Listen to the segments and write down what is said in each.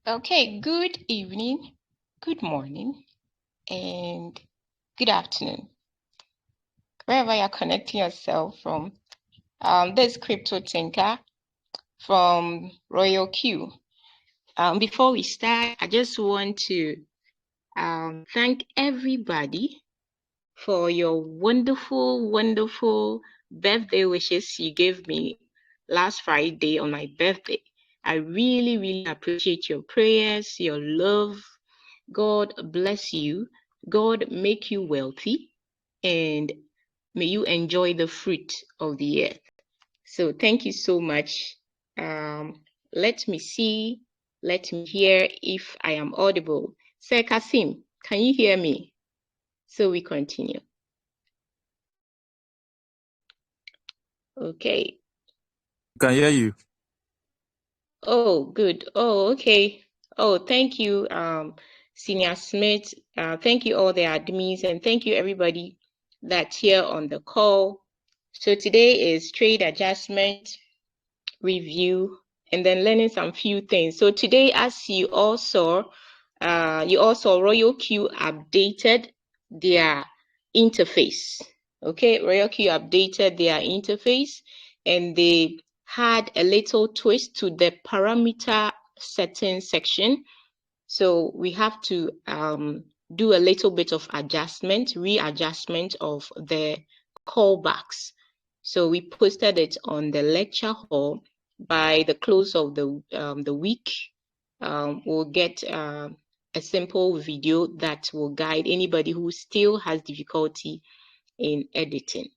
Okay, good evening, good morning, and good afternoon. Wherever you're connecting yourself from, this Crypto Tinker from Royal Q. Before we start, I just want to thank everybody for your wonderful, wonderful birthday wishes you gave me last Friday on my birthday. I really, really appreciate your prayers, your love. God bless you. God make you wealthy, and may you enjoy the fruit of the earth. So thank you so much. Let me see. Let me hear if I am audible. Sir Kasim, can you hear me? So we continue. Okay. Can hear you. Oh, good. Oh, okay. Oh, thank you, Senior Smith. Thank you, all the admins, and thank you, everybody that's here on the call. So today is trade adjustment review and then learning some few things. So today, as you all saw Royal Q updated their interface. Okay, Royal Q updated their interface, and they had a little twist to the parameter setting section. So we have to do a little bit of adjustment, readjustment of the callbacks. So we posted it on the lecture hall. By the close of the week, we'll get a simple video that will guide anybody who still has difficulty in editing.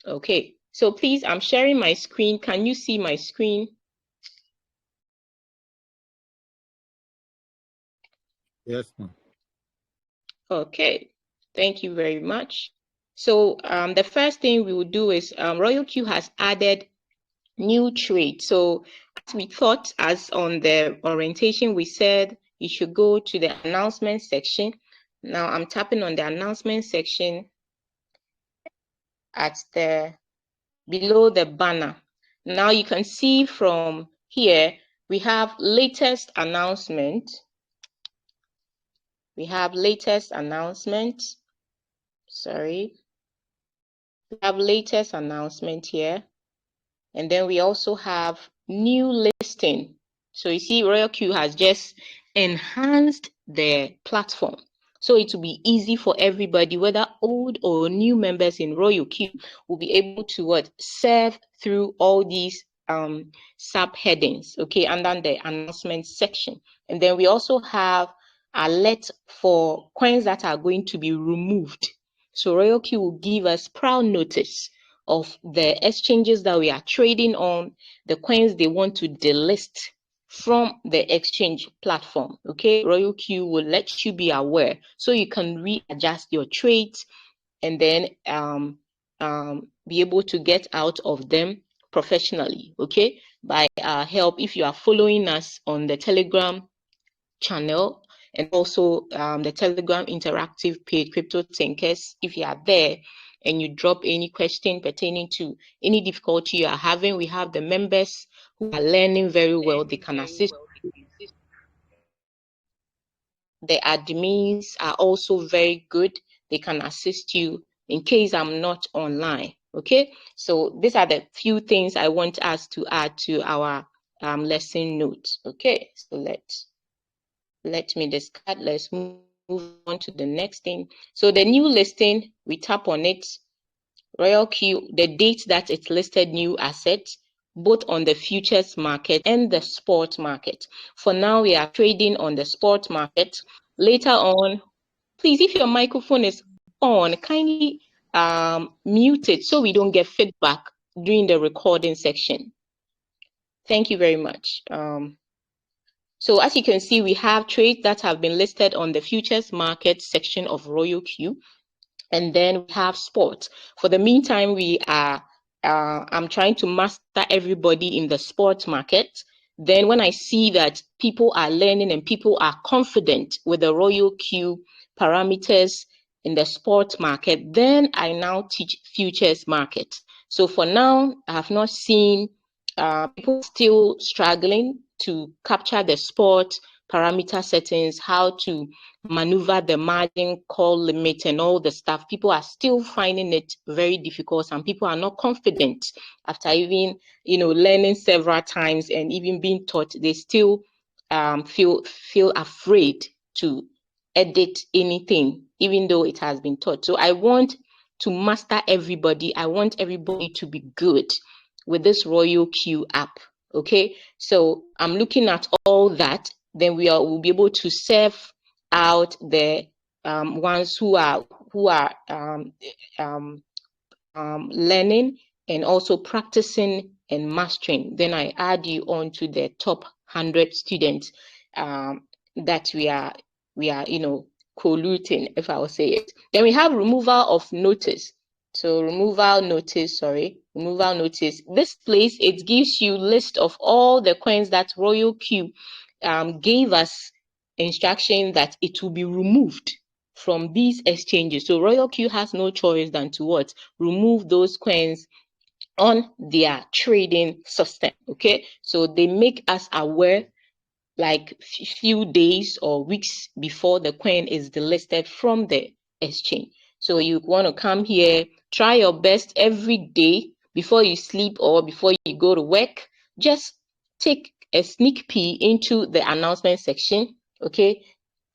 Okay, so please, I'm sharing my screen. Can you see my screen? Yes, ma'am. Okay, thank you very much. So the first thing we will do is Royal Q has added new trade. So as we thought, as on the orientation, we said you should go to the announcement section. Now I'm tapping on the announcement section at the below the banner. Now you can see from here, we have latest announcement. We have latest announcement. Sorry. We have latest announcement here. And then we also have new listing. So you see Royal Q has just enhanced the platform. So it will be easy for everybody, whether old or new members in Royal Q, will be able to serve through all these subheadings, okay, under the announcement section. And then we also have alert for coins that are going to be removed. So Royal Q will give us prior notice of the exchanges that we are trading on, the coins they want to delist from the exchange platform. Okay, Royal Q will let you be aware so you can readjust your trades and then be able to get out of them professionally. Okay, by our help, if you are following us on the Telegram channel and also the Telegram interactive page, Crypto Thinkers, if you are there and you drop any question pertaining to any difficulty you are having, we have the members who are learning very well. They can assist. The admins are also very good. They can assist you in case I'm not online. Okay, so these are the few things I want us to add to our lesson notes. Okay, so let me discard. Let's move on to the next thing. So the new listing, we tap on it. Royal Q, the date that it listed new assets, both on the futures market and the spot market. For now, we are trading on the spot market. Later on, please, if your microphone is on, kindly mute it so we don't get feedback during the recording section. Thank you very much. So as you can see, we have trades that have been listed on the futures market section of Royal Q. And then we have sport. For the meantime, we are, I'm trying to master everybody in the sport market. Then when I see that people are learning and people are confident with the Royal Q parameters in the sport market, then I now teach futures market. So for now, I have not seen people still struggling to capture the sport parameter settings, how to maneuver the margin call limit and all the stuff. People are still finding it very difficult. Some people are not confident after even, learning several times and even being taught. They still feel afraid to edit anything, even though it has been taught. So I want to master everybody. I want everybody to be good with this Royal Q app. Okay, so I'm looking at all that. Then we'll be able to serve out the ones who are learning and also practicing and mastering. Then I add you on to the top 100 students that we are colluding, if I will say it. Then we have removal of notice. So removal notice. This place, it gives you list of all the coins that Royal Q gave us instruction that it will be removed from these exchanges. So Royal Q has no choice than to what? Remove those coins on their trading system. Okay, so they make us aware like few days or weeks before the coin is delisted from the exchange. So you want to come here, try your best every day before you sleep or before you go to work. Just take a sneak peek into the announcement section. Okay,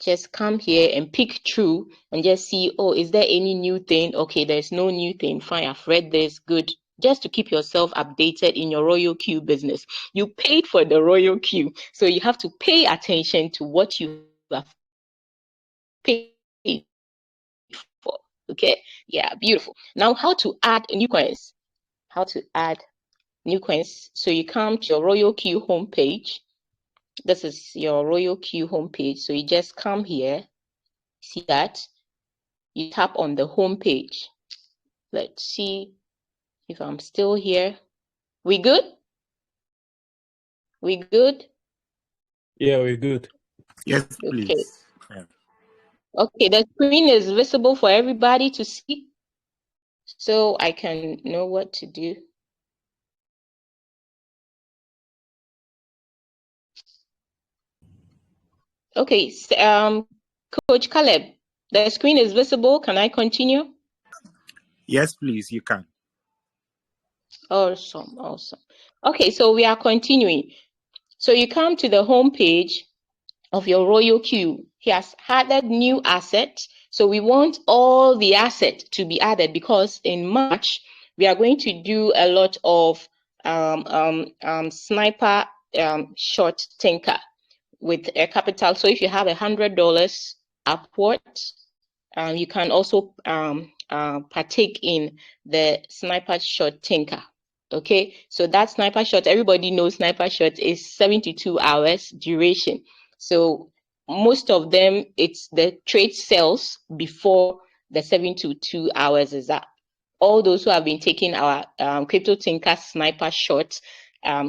just come here and pick through and just see, oh, is there any new thing? Okay, there's no new thing. Fine, I've read this. Good. Just to keep yourself updated in your Royal Q business. You paid for the Royal Q, so you have to pay attention to what you have paid for. Okay, yeah, beautiful. Now, how to add new coins? So you come to your Royal Q homepage. This is your Royal Q homepage. So you just come here. See that? You tap on the homepage. Let's see if I'm still here. We good? We good? Yeah, we're good. Yes, Okay. please. Yeah. Okay, the screen is visible for everybody to see, so I can know what to do. Okay, Coach Caleb, the screen is visible. Can I continue? Yes, please, you can. Awesome. Okay, so we are continuing. So you come to the home page of your Royal Q. He has added new assets. So we want all the assets to be added because in March, we are going to do a lot of sniper short tinker with a capital. So if you have $100 upwards, you can also partake in the sniper shot tinker. Okay, so that sniper shot, everybody knows sniper shot is 72 hours duration. So most of them, it's the trade sells before the 72 hours is up. All those who have been taking our crypto tinker sniper shot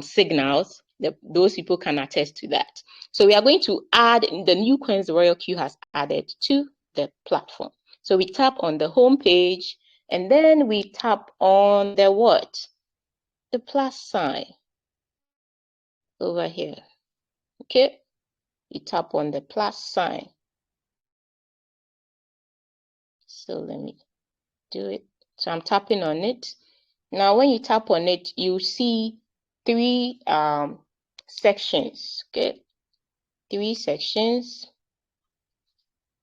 signals, those people can attest to that. So we are going to add the new coins Royal Q has added to the platform. So we tap on the home page and then we tap on the what? The plus sign over here. Okay, you tap on the plus sign. So let me do it. So I'm tapping on it. Now, when you tap on it, you see three sections. Okay, three sections.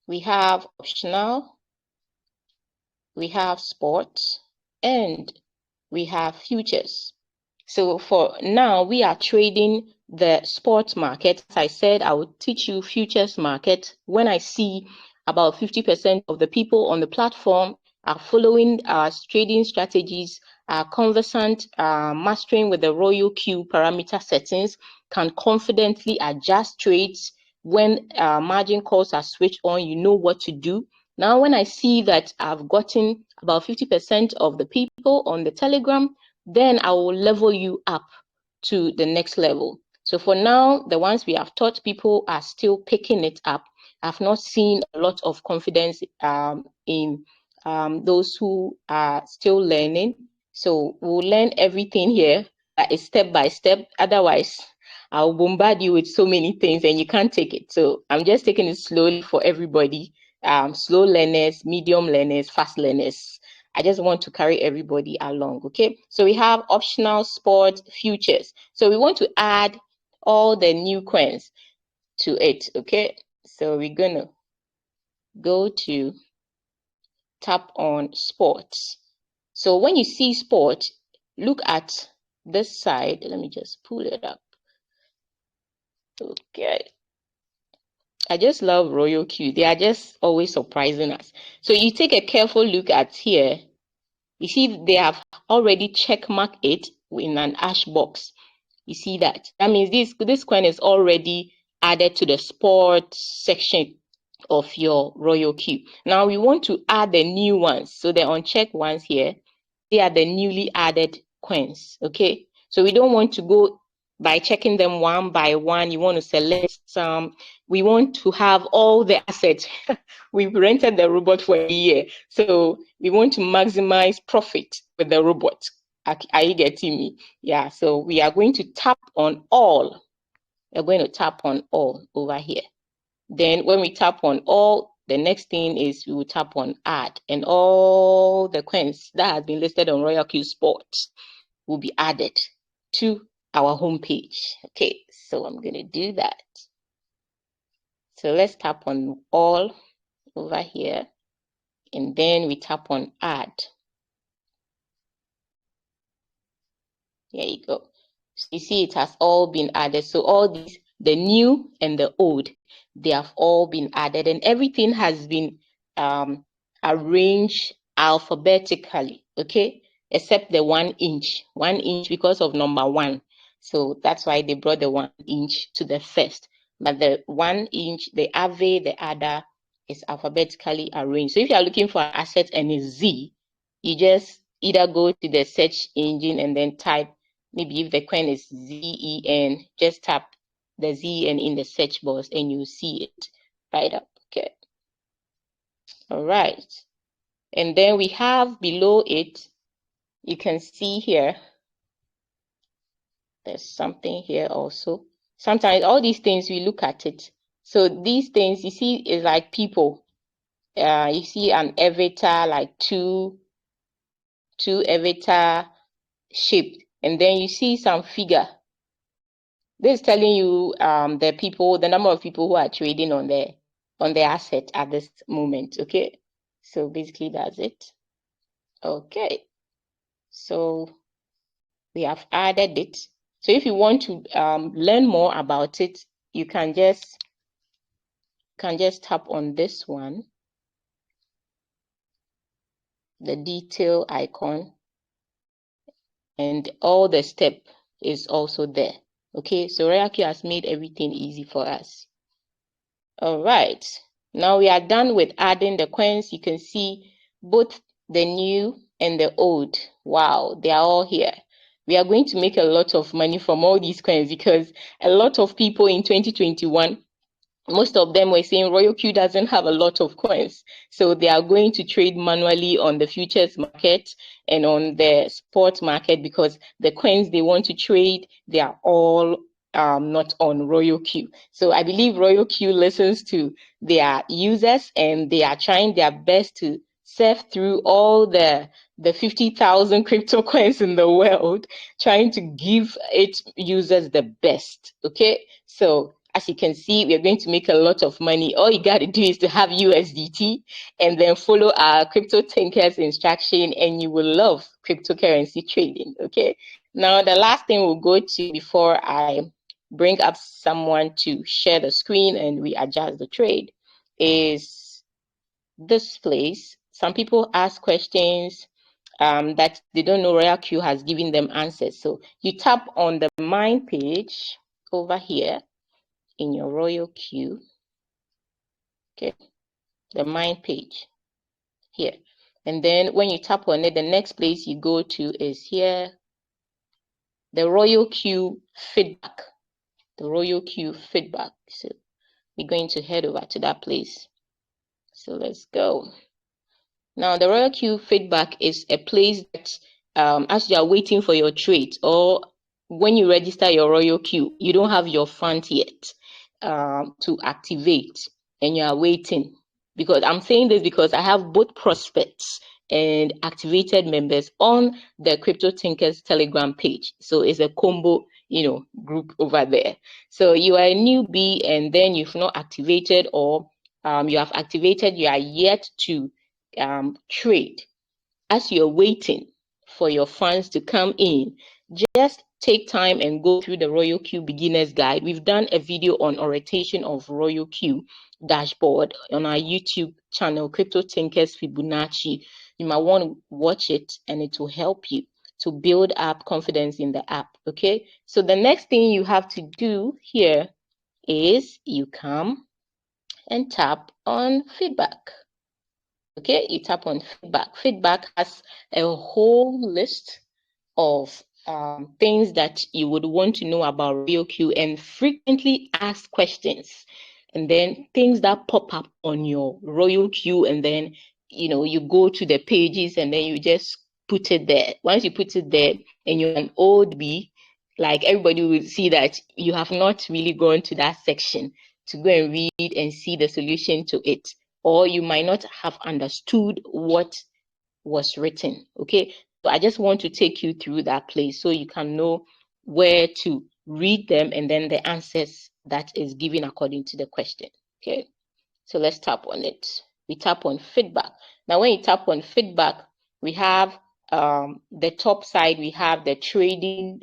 We have optional, we have sports, and we have futures. So for now, we are trading the sports market. As I said, I will teach you futures market when I see about 50% of the people on the platform are following our trading strategies, are conversant, mastering with the Royal Q parameter settings, can confidently adjust trades when margin calls are switched on. You know what to do. Now, when I see that I've gotten about 50% of the people on the Telegram, then I will level you up to the next level. So for now, the ones we have taught, people are still picking it up. I've not seen a lot of confidence in those who are still learning. So we'll learn everything here step by step. Otherwise, I'll bombard you with so many things and you can't take it. So I'm just taking it slowly for everybody. Slow learners, medium learners, fast learners. I just want to carry everybody along, okay? So we have optional sport futures. So we want to add all the new coins to it, okay? So we're gonna go to tap on sports. So when you see sport, look at this side. Let me just pull it up. Okay. I just love Royal Q. They are just always surprising us. So you take a careful look at here. You see they have already check marked it in an ash box. You see that? That means this coin is already added to the sports section of your Royal Q. Now we want to add the new ones. So the unchecked ones here, they are the newly added coins. Okay. So we don't want to go by checking them one by one. You want to select some. We want to have all the assets. We've rented the robot for a year. So we want to maximize profit with the robot. Are you getting me? Yeah. So we are going to tap on all. We're going to tap on all over here. Then when we tap on all, the next thing is we will tap on add, and all the coins that has been listed on Royal Q Sports will be added to our homepage. Okay, so I'm going to do that. So let's tap on all over here, and then we tap on add. There you go. So you see it has all been added. So all these, the new and the old, they have all been added, and everything has been arranged alphabetically, okay, except the 1 inch. 1 inch because of number 1. So that's why they brought the 1 inch to the first. But the 1 inch, the Ave, the ADA is alphabetically arranged. So if you are looking for an asset and it's Z, you just either go to the search engine and then type, maybe if the coin is ZEN, just tap the ZEN in the search box and you see it right up. Okay. All right. And then we have below it, you can see here, there's something here also. Sometimes all these things, we look at it. So these things, you see, is like people. You see an avatar, like two avatar shaped, and then you see some figure. This is telling you the people, the number of people who are trading on the asset at this moment. Okay, so basically that's it. Okay, so we have added it. So if you want to learn more about it, you can just tap on this one, the detail icon, and all the step is also there. Okay, so Royal Q has made everything easy for us. All right, now we are done with adding the coins. You can see both the new and the old. Wow, they are all here. We are going to make a lot of money from all these coins because a lot of people in 2021, most of them were saying Royal Q doesn't have a lot of coins. So they are going to trade manually on the futures market and on the spot market because the coins they want to trade, they are all not on Royal Q. So I believe Royal Q listens to their users and they are trying their best to surf through all the 50,000 crypto coins in the world, trying to give its users the best. Okay, so as you can see, we are going to make a lot of money. All you got to do is to have USDT and then follow our Crypto Thinkers instruction and you will love cryptocurrency trading, okay? Now, the last thing we'll go to before I bring up someone to share the screen and we adjust the trade is this place. Some people ask questions that they don't know Royal Q has given them answers. So you tap on the Mine page over here in your Royal Q, okay, the Mine page here. And then when you tap on it, the next place you go to is here, the Royal Q feedback, the Royal Q feedback. So we're going to head over to that place. So let's go. Now, the Royal Q feedback is a place that as you are waiting for your trade or when you register your Royal Queue, you don't have your funds yet to activate, and you are waiting. Because I'm saying this because I have both prospects and activated members on the Crypto Thinkers Telegram page. So it's a combo, group over there. So you are a newbie and then you've not activated, or you have activated, you are yet to trade. As you're waiting for your funds to come in, just take time and go through the Royal Queue Beginner's Guide. We've done a video on orientation of Royal Queue dashboard on our YouTube channel, Crypto Thinkers Fibonacci. You might want to watch it and it will help you to build up confidence in the app. Okay, so the next thing you have to do here is you come and tap on feedback. Okay, you tap on feedback. Feedback has a whole list of things that you would want to know about Royal Queue and frequently asked questions, and then things that pop up on your Royal Queue, and then you go to the pages and then you just put it there. Once you put it there and you're an old bee, like, everybody will see that you have not really gone to that section to go and read and see the solution to it, or you might not have understood what was written. Okay, so I just want to take you through that place so you can know where to read them and then the answers that is given according to the question. Okay, so let's tap on it. We tap on feedback. Now when you tap on feedback, we have the top side, we have the trading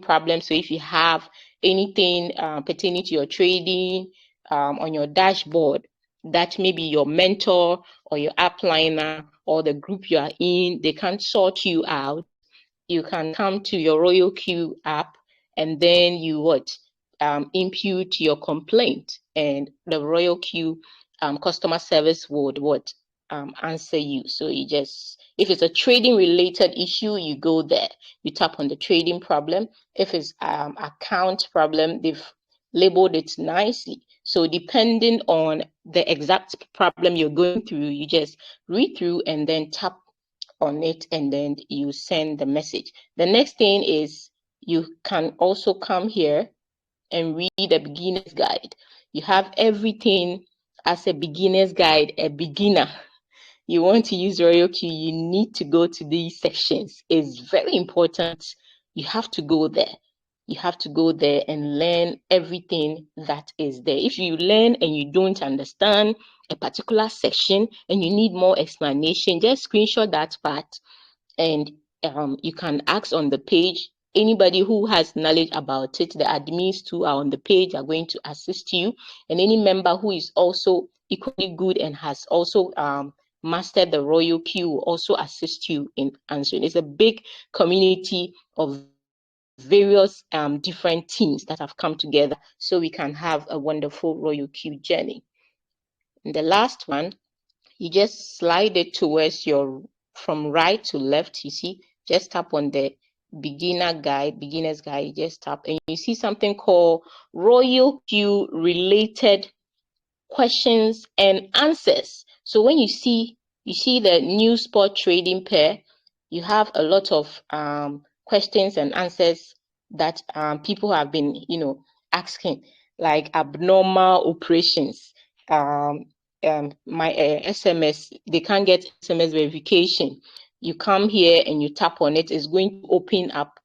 problem. So if you have anything pertaining to your trading on your dashboard, that maybe your mentor or your upliner or the group you are in, they can't sort you out, you can come to your Royal Queue app and then you impute your complaint, and the Royal Queue customer service would answer you. So you just, if it's a trading related issue, you go there, you tap on the trading problem. If it's account problem, they've labeled it nicely. So depending on the exact problem you're going through, you just read through and then tap on it and then you send the message. The next thing is you can also come here and read the beginner's guide. You have everything as a beginner's guide. A beginner, you want to use Royal Queue, you need to go to these sections. It's very important. You have to go there. You have to go there and learn everything that is there. If you learn and you don't understand a particular section and you need more explanation, just screenshot that part and you can ask on the page. Anybody who has knowledge about it, the admins too are on the page, are going to assist you. And any member who is also equally good and has also mastered the Royal Queue will also assist you in answering. It's a big community of various different teams that have come together so we can have a wonderful Royal Queue journey. And the last one, you just slide it towards from right to left. You see, just tap on the beginner's guide, you just tap and you see something called Royal Queue related questions and answers. So when you see the new spot trading pair, you have a lot of questions and answers that people have been asking, like abnormal operations, my SMS, they can't get SMS verification. You come here and you tap on it, it's going to open up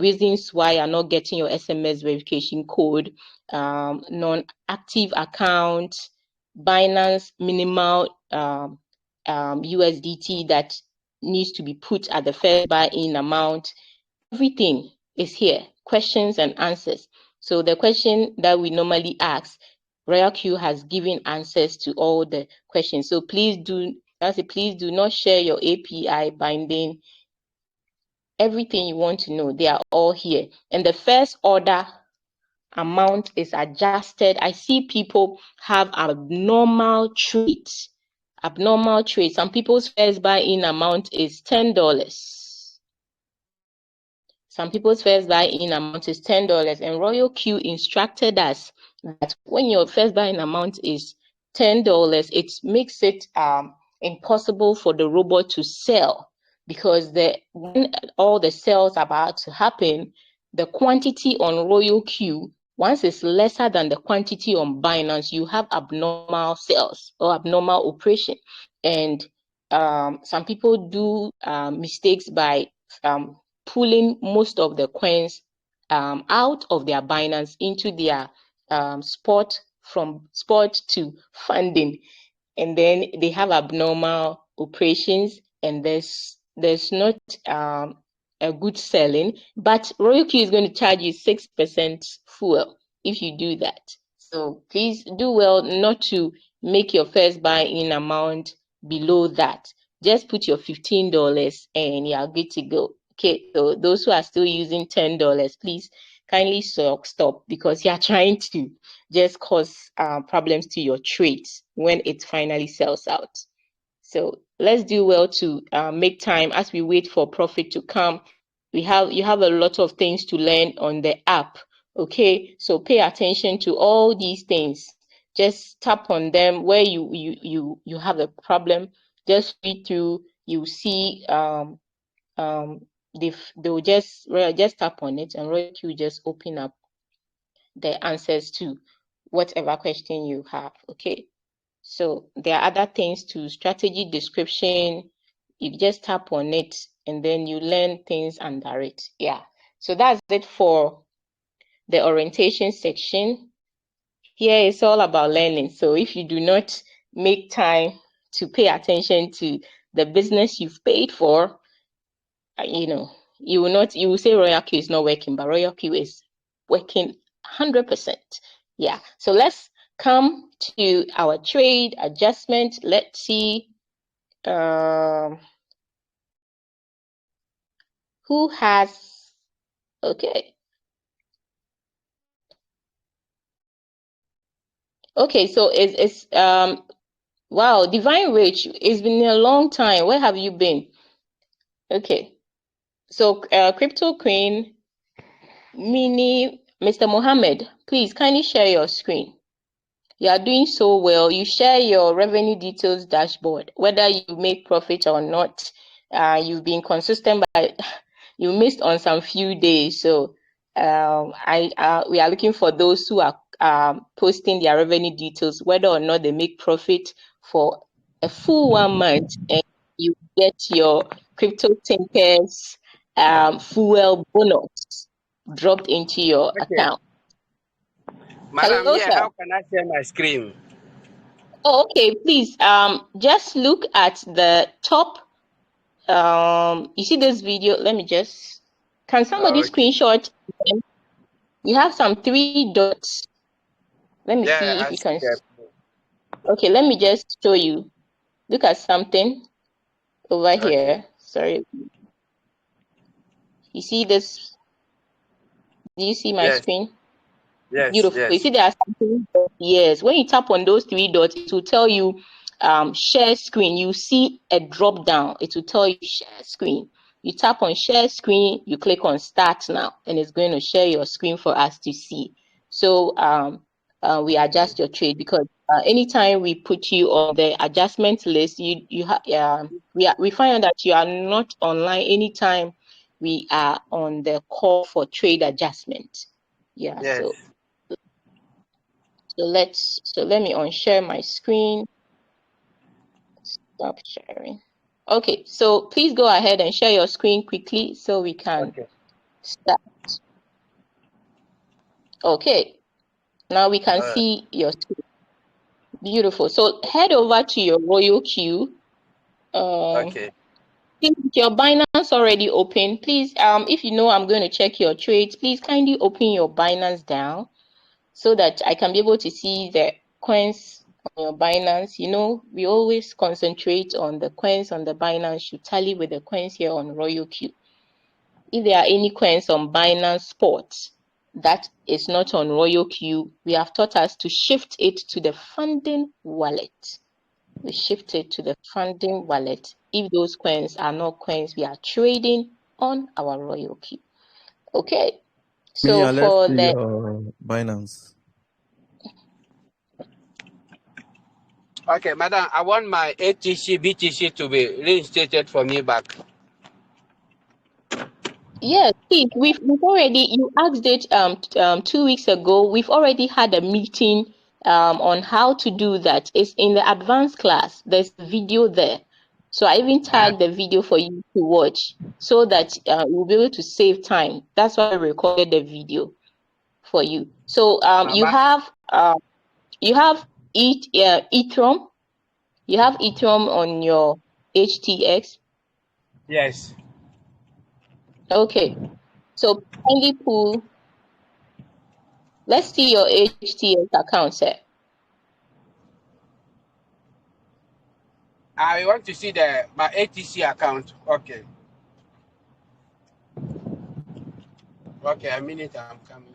reasons why you're not getting your SMS verification code, non-active account, Binance minimal USDT that needs to be put at the first buy-in amount. Everything is here, questions and answers. So the question that we normally ask, Royal Queue has given answers to all the questions. So please do not share your API binding. Everything you want to know, they are all here. And the first order amount is adjusted. I see people have abnormal trades. Some people's first buy-in amount is $10. Some people's first buy-in amount is $10, and Royal Queue instructed us that when your first buy-in amount is $10, it makes it impossible for the robot to sell because when all the sales are about to happen, the quantity on Royal Q, once it's lesser than the quantity on Binance, you have abnormal sales or abnormal operation. And some people do mistakes by pulling most of the coins out of their Binance into their spot, from spot to funding, and then they have abnormal operations, and there's not a good selling. But Royal Q is going to charge you 6% fuel if you do that. So please do well not to make your first buy-in amount below that. Just put your $15 and you're good to go. Okay, so those who are still using $10, please kindly stop, because you're trying to just cause problems to your trades when it finally sells out. So let's do well to make time as we wait for profit to come. You have a lot of things to learn on the app. Okay, so pay attention to all these things. Just tap on them where you have a problem. Just read through. You see they'll just tap on it, and Royal Q just open up the answers to whatever question you have. Okay, so there are other things to strategy description. You just tap on it and then you learn things under it. Yeah, so that's it for the orientation section. Here it's all about learning. So if you do not make time to pay attention to the business you've paid for, you will say Royal Q is not working, but Royal Q is working 100%. Yeah, so let's come to our trade adjustment. Let's see who has, okay, so it's wow, Divine Rich, it's been a long time. Where have you been? Okay, so Crypto Queen Mini, Mr. Mohammed, please kindly share your screen. You are doing so well. You share your revenue details dashboard, whether you make profit or not. You've been consistent, but you missed on some few days. So we are looking for those who are posting their revenue details, whether or not they make profit for a full 1 month, and you get your Crypto Thinkers fuel bonus dropped into your account. Madam, Hello, yeah, sir. how can I share my screen? Oh, okay, please just look at the top. You see this video? Let me just, can somebody Okay. screenshot them? You have some 3 dots. Let me see if I you see can. that. Okay, let me just show you. Look at something over here. Sorry. You see this? Do you see my Yes. screen? Yes, Beautiful. yes. You see there are something. Yes. When you tap on those 3 dots, it will tell you share screen. You see a drop down. It will tell you share screen. You tap on share screen, you click on start now, and it's going to share your screen for us to see. So we adjust your trade, because anytime we put you on the adjustment list, we find out that you are not online anytime we are on the call for trade adjustment. Yeah. Yes. So let me unshare my screen. Stop sharing. Okay, so please go ahead and share your screen quickly so we can start. Okay, now we can see your screen. Beautiful. So head over to your Royal Q. Okay. If your Binance already open, please, if you know I'm going to check your trades, please kindly open your Binance down so that I can be able to see the coins on your Binance. We always concentrate on the coins on the Binance should tally with the coins here on Royal Q. If there are any coins on Binance Spot that is not on Royal Q, we have taught us to shift it to the funding wallet. We shift it to the funding wallet if those coins are not coins we are trading on our Royal Q. Okay. So for the Binance. Okay, madam, I want my ATC, BTC to be reinstated for me back. Yes, please. We've already, you asked it 2 weeks ago. We've already had a meeting on how to do that. It's in the advanced class. There's a video there. So I even tagged the video for you to watch so that you'll be able to save time. That's why I recorded the video for you. So you have Ethereum. You have Ethereum on your HTX. Yes. Okay. So kindly pull. Let's see your HTX account, sir. I want to see my ATC account. Okay. Okay, a minute, I'm coming.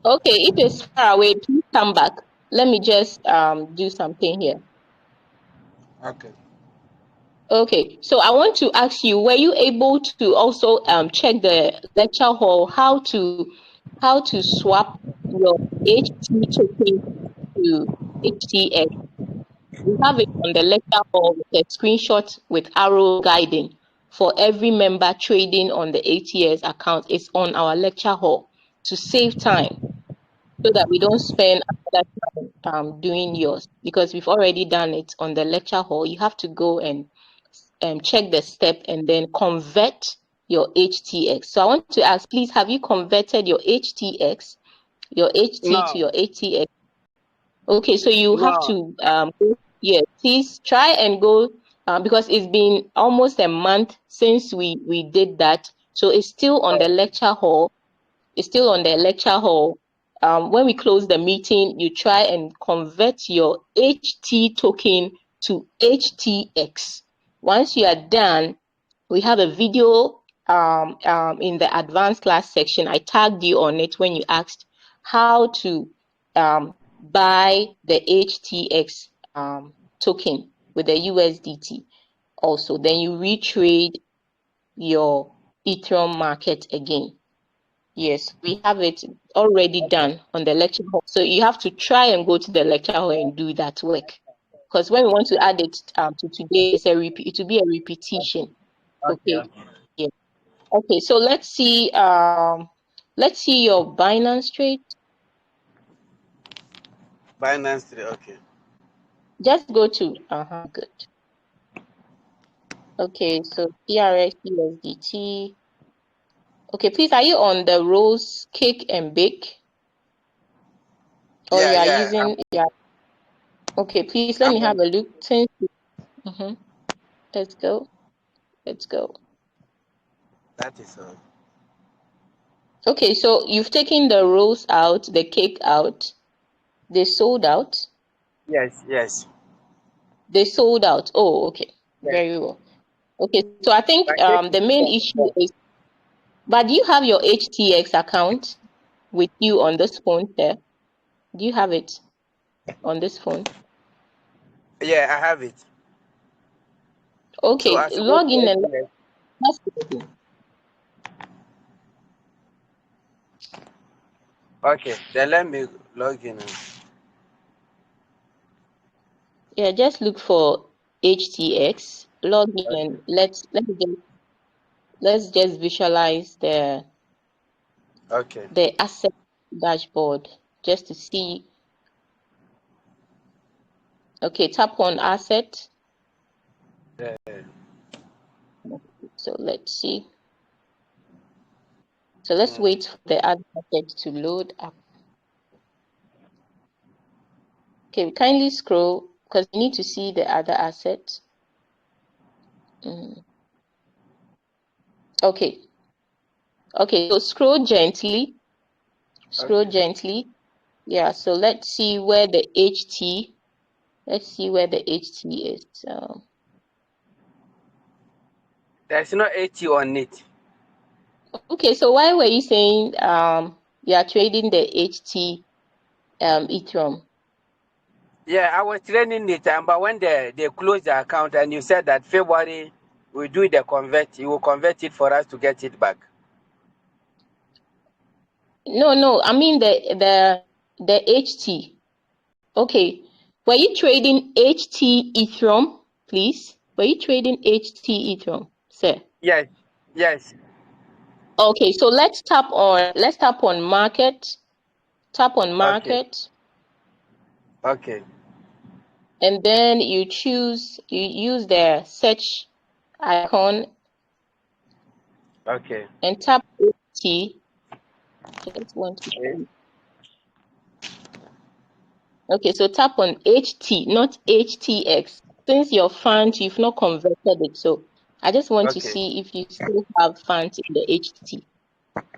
Okay, if it's far away, please come back. Let me just do something here. Okay. Okay, so I want to ask you, were you able to also check the lecture hall how to swap your HT token to HTX? We have it on the lecture hall with a screenshot with arrow guiding for every member trading on the ATS account. It's on our lecture hall to save time so that we don't spend another time doing yours, because we've already done it on the lecture hall. You have to go and check the step and then convert your HTX. So I want to ask, please, have you converted your HTX, your HT to your ATX? Okay, so you have to please try and go because it's been almost a month since we did that. So it's still on the lecture hall. It's still on the lecture hall. When we close the meeting, you try and convert your HT token to HTX. Once you are done, we have a video in the advanced class section. I tagged you on it when you asked how to buy the HTX token with the USDT also. Then you retrade your Ethereum market again. Yes, we have it already done on the lecture hall. So you have to try and go to the lecture hall and do that work. Because when we want to add it to today, it will be a repetition. Okay. Yeah. Okay, so let's see your Binance trade. Binance trade, okay. Just go to good. Okay, so TRX USDT. Okay, please, are you on the Rose Cake and Bake? Or you are using okay, please let me have a look. Since let's go. That is all. Okay, so you've taken the Rose out, the cake out. They sold out. Yes. They sold out. Oh, okay. Yes. Very well. Okay, so I think the main issue is, but do you have your HTX account with you on this phone there? Do you have it on this phone? Yeah, I have it. Okay, So log in and let's log in. Okay, then let me log in. Yeah, just look for HTX, log in, and let's just visualize the asset dashboard just to see. Okay, tap on asset. So let's see. So let's wait for the other asset to load up. Okay, kindly scroll because we need to see the other asset. Okay, so scroll gently. Yeah, so let's see where the HT. Let's see where the HT is. There's no HT on it. Okay, so why were you saying you are trading the HT Ethereum? Yeah, I was trading it, but when they closed the account and you said that February we do the convert, you will convert it for us to get it back. No, I mean the HT. Okay, were you trading HT Ethereum, please? Were you trading HT Ethereum, sir? Yes. Okay, so let's tap on market. Tap on market. Okay. And then you use the search icon. Okay. And tap HT. Just want to see. Okay, so tap on HT, not HTX. Since your font, you've not converted it, so I just want to see if you still have font in the HT.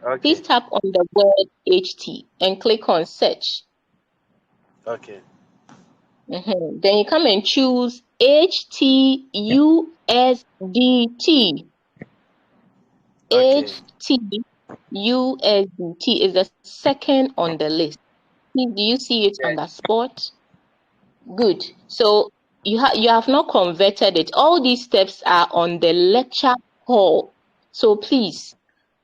Okay. Please tap on the word HT and click on search. Okay. Then you come and choose HTUSDT. Okay. HTUSDT is the second on the list. Do you see it on the spot? Good. So you have not converted it. All these steps are on the lecture hall. So please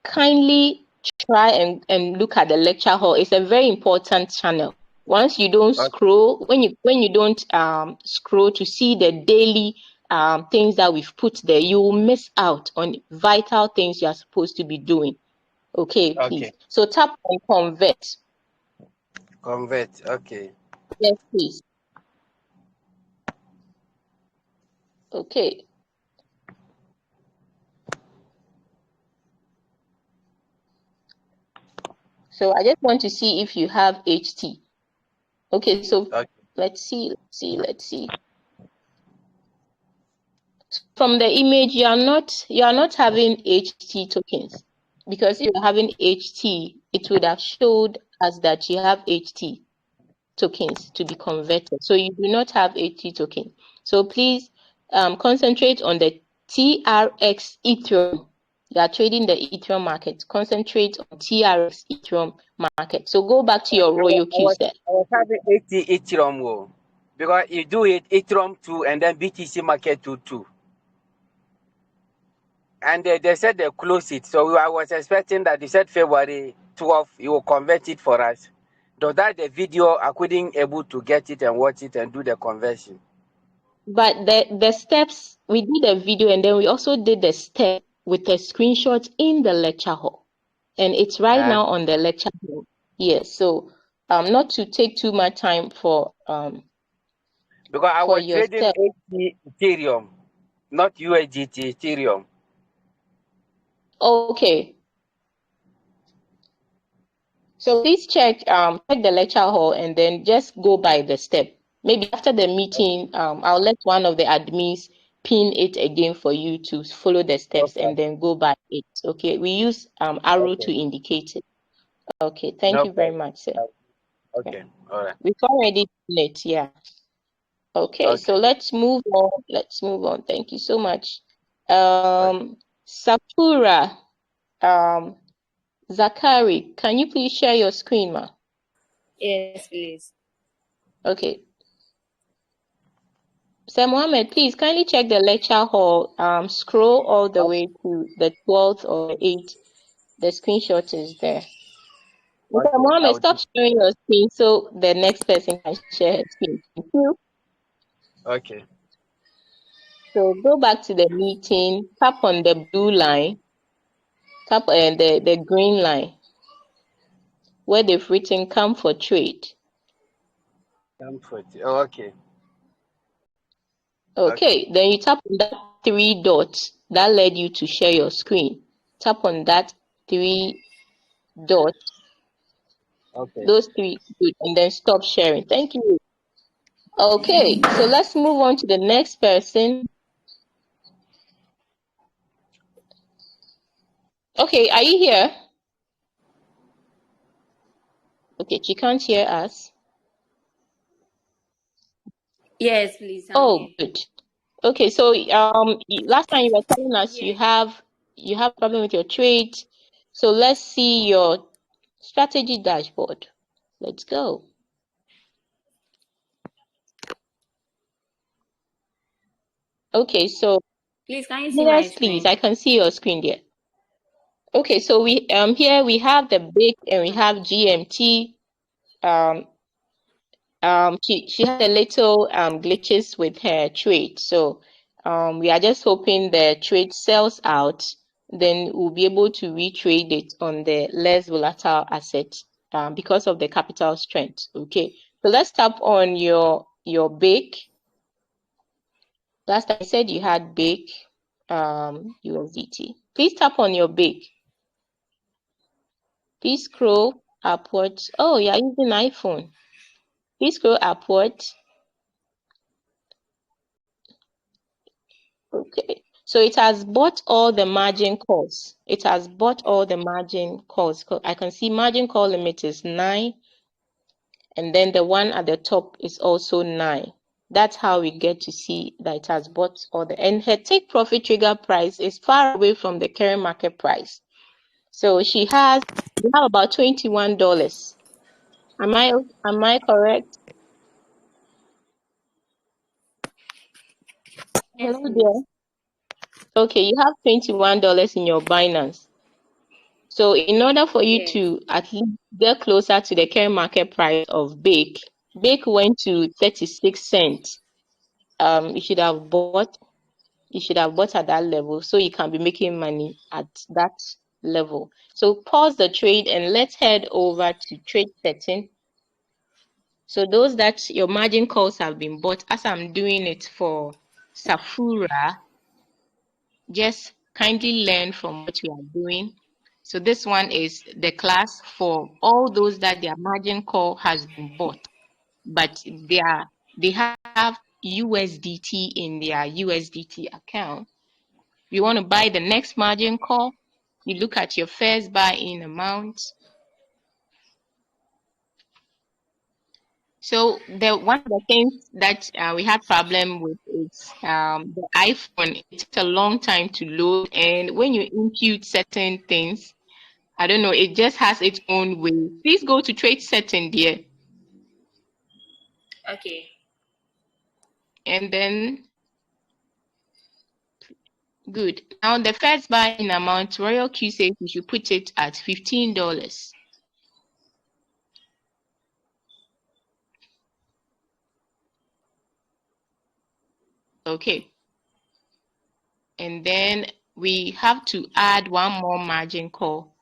kindly try and look at the lecture hall. It's a very important channel. Once you don't scroll, when you don't scroll to see the daily things that we've put there, you will miss out on vital things you are supposed to be doing. Okay, please. So tap on convert. Convert. Okay. Yes, please. Okay. So I just want to see if you have HT. Okay, so let's see. From the image, you are not having HT tokens, because if you're having HT, it would have showed us that you have HT tokens to be converted. So you do not have HT token. So please concentrate on the TRX Ethereum. You are trading the Ethereum market. Concentrate on TRX Ethereum market. So go back to your Royal Q set. I was having 80 Ethereum, because you do it Ethereum 2 and then BTC market 2 too. And they said they closed it. So I was expecting that you said February 12th, you will convert it for us. Though that the video, I couldn't able to get it and watch it and do the conversion. But the steps, we did a video and then we also did the step with a screenshot in the lecture hall. And it's right now on the lecture hall. Yes, so not to take too much time for because I was your trading Ethereum, not USDT, Ethereum. Okay. So please check the lecture hall and then just go by the step. Maybe after the meeting, I'll let one of the admins pin it again for you to follow the steps and then go by it. Okay. We use arrow to indicate it. Okay. Thank you very much, sir. Okay. All right. We've already done it. Yeah. Okay. So let's move on. Thank you so much. Sapura, Zachary, can you please share your screen, ma? Yes, please. Okay. Sir Mohammed, please kindly check the lecture hall. Scroll all the way to the 12th or 8th. The screenshot is there. Sir Mohammed, stop sharing your screen so the next person can share his screen. Thank you. Okay. So go back to the meeting, tap on the blue line, tap on the green line where they've written come for trade. Come for it. Oh, okay. Okay, then you tap on that 3 dots that led you to share your screen. Tap on that 3 dots. Okay. Those 3, good, and then stop sharing. Thank you. Okay, so let's move on to the next person. Okay, are you here? Okay, she can't hear us. Yes, please. Oh, good. Okay, so last time you were telling us you have a problem with your trade. So let's see your strategy dashboard. Let's go. Okay, so please can you see my screen? Please, I can see your screen there. Okay, so we here we have the BIC and we have GMT. She had a little glitches with her trade, so we are just hoping the trade sells out. then we'll be able to retrade it on the less volatile asset because of the capital strength. Okay, so let's tap on your BAKE. Last time I said you had BAKE USDT. Please tap on your BAKE. Please scroll upwards. Oh, you're using iPhone. Please scroll upwards. Okay, so it has bought all the margin calls. It has bought all the margin calls. I can see margin call limit is 9, and then the one at the top is also 9. That's how we get to see that it has bought all the, and her take profit trigger price is far away from the current market price. So we have about $21. Am I correct? Yes, Hello please. there. Okay, you have $21 in your Binance. So in order for you Yes. to at least get closer to the current market price of BAKE went to 36 cents. You should have bought at that level, so you can be making money at that level. So pause the trade and let's head over to trade setting. So those that your margin calls have been bought, as I'm doing it for Safura, just kindly learn from what we are doing. So this one is the class for all those that their margin call has been bought, but they have USDT in their USDT account. You want to buy the next margin call, you look at your first buy-in amount. So one of the things that we had problem with is the iPhone. It takes a long time to load, and when you impute certain things, I don't know, it just has its own way. Please go to trade setting there. Okay. And then, good. Now the first buy-in amount, Royal Q says we should put it at $15. Okay. And then we have to add one more margin call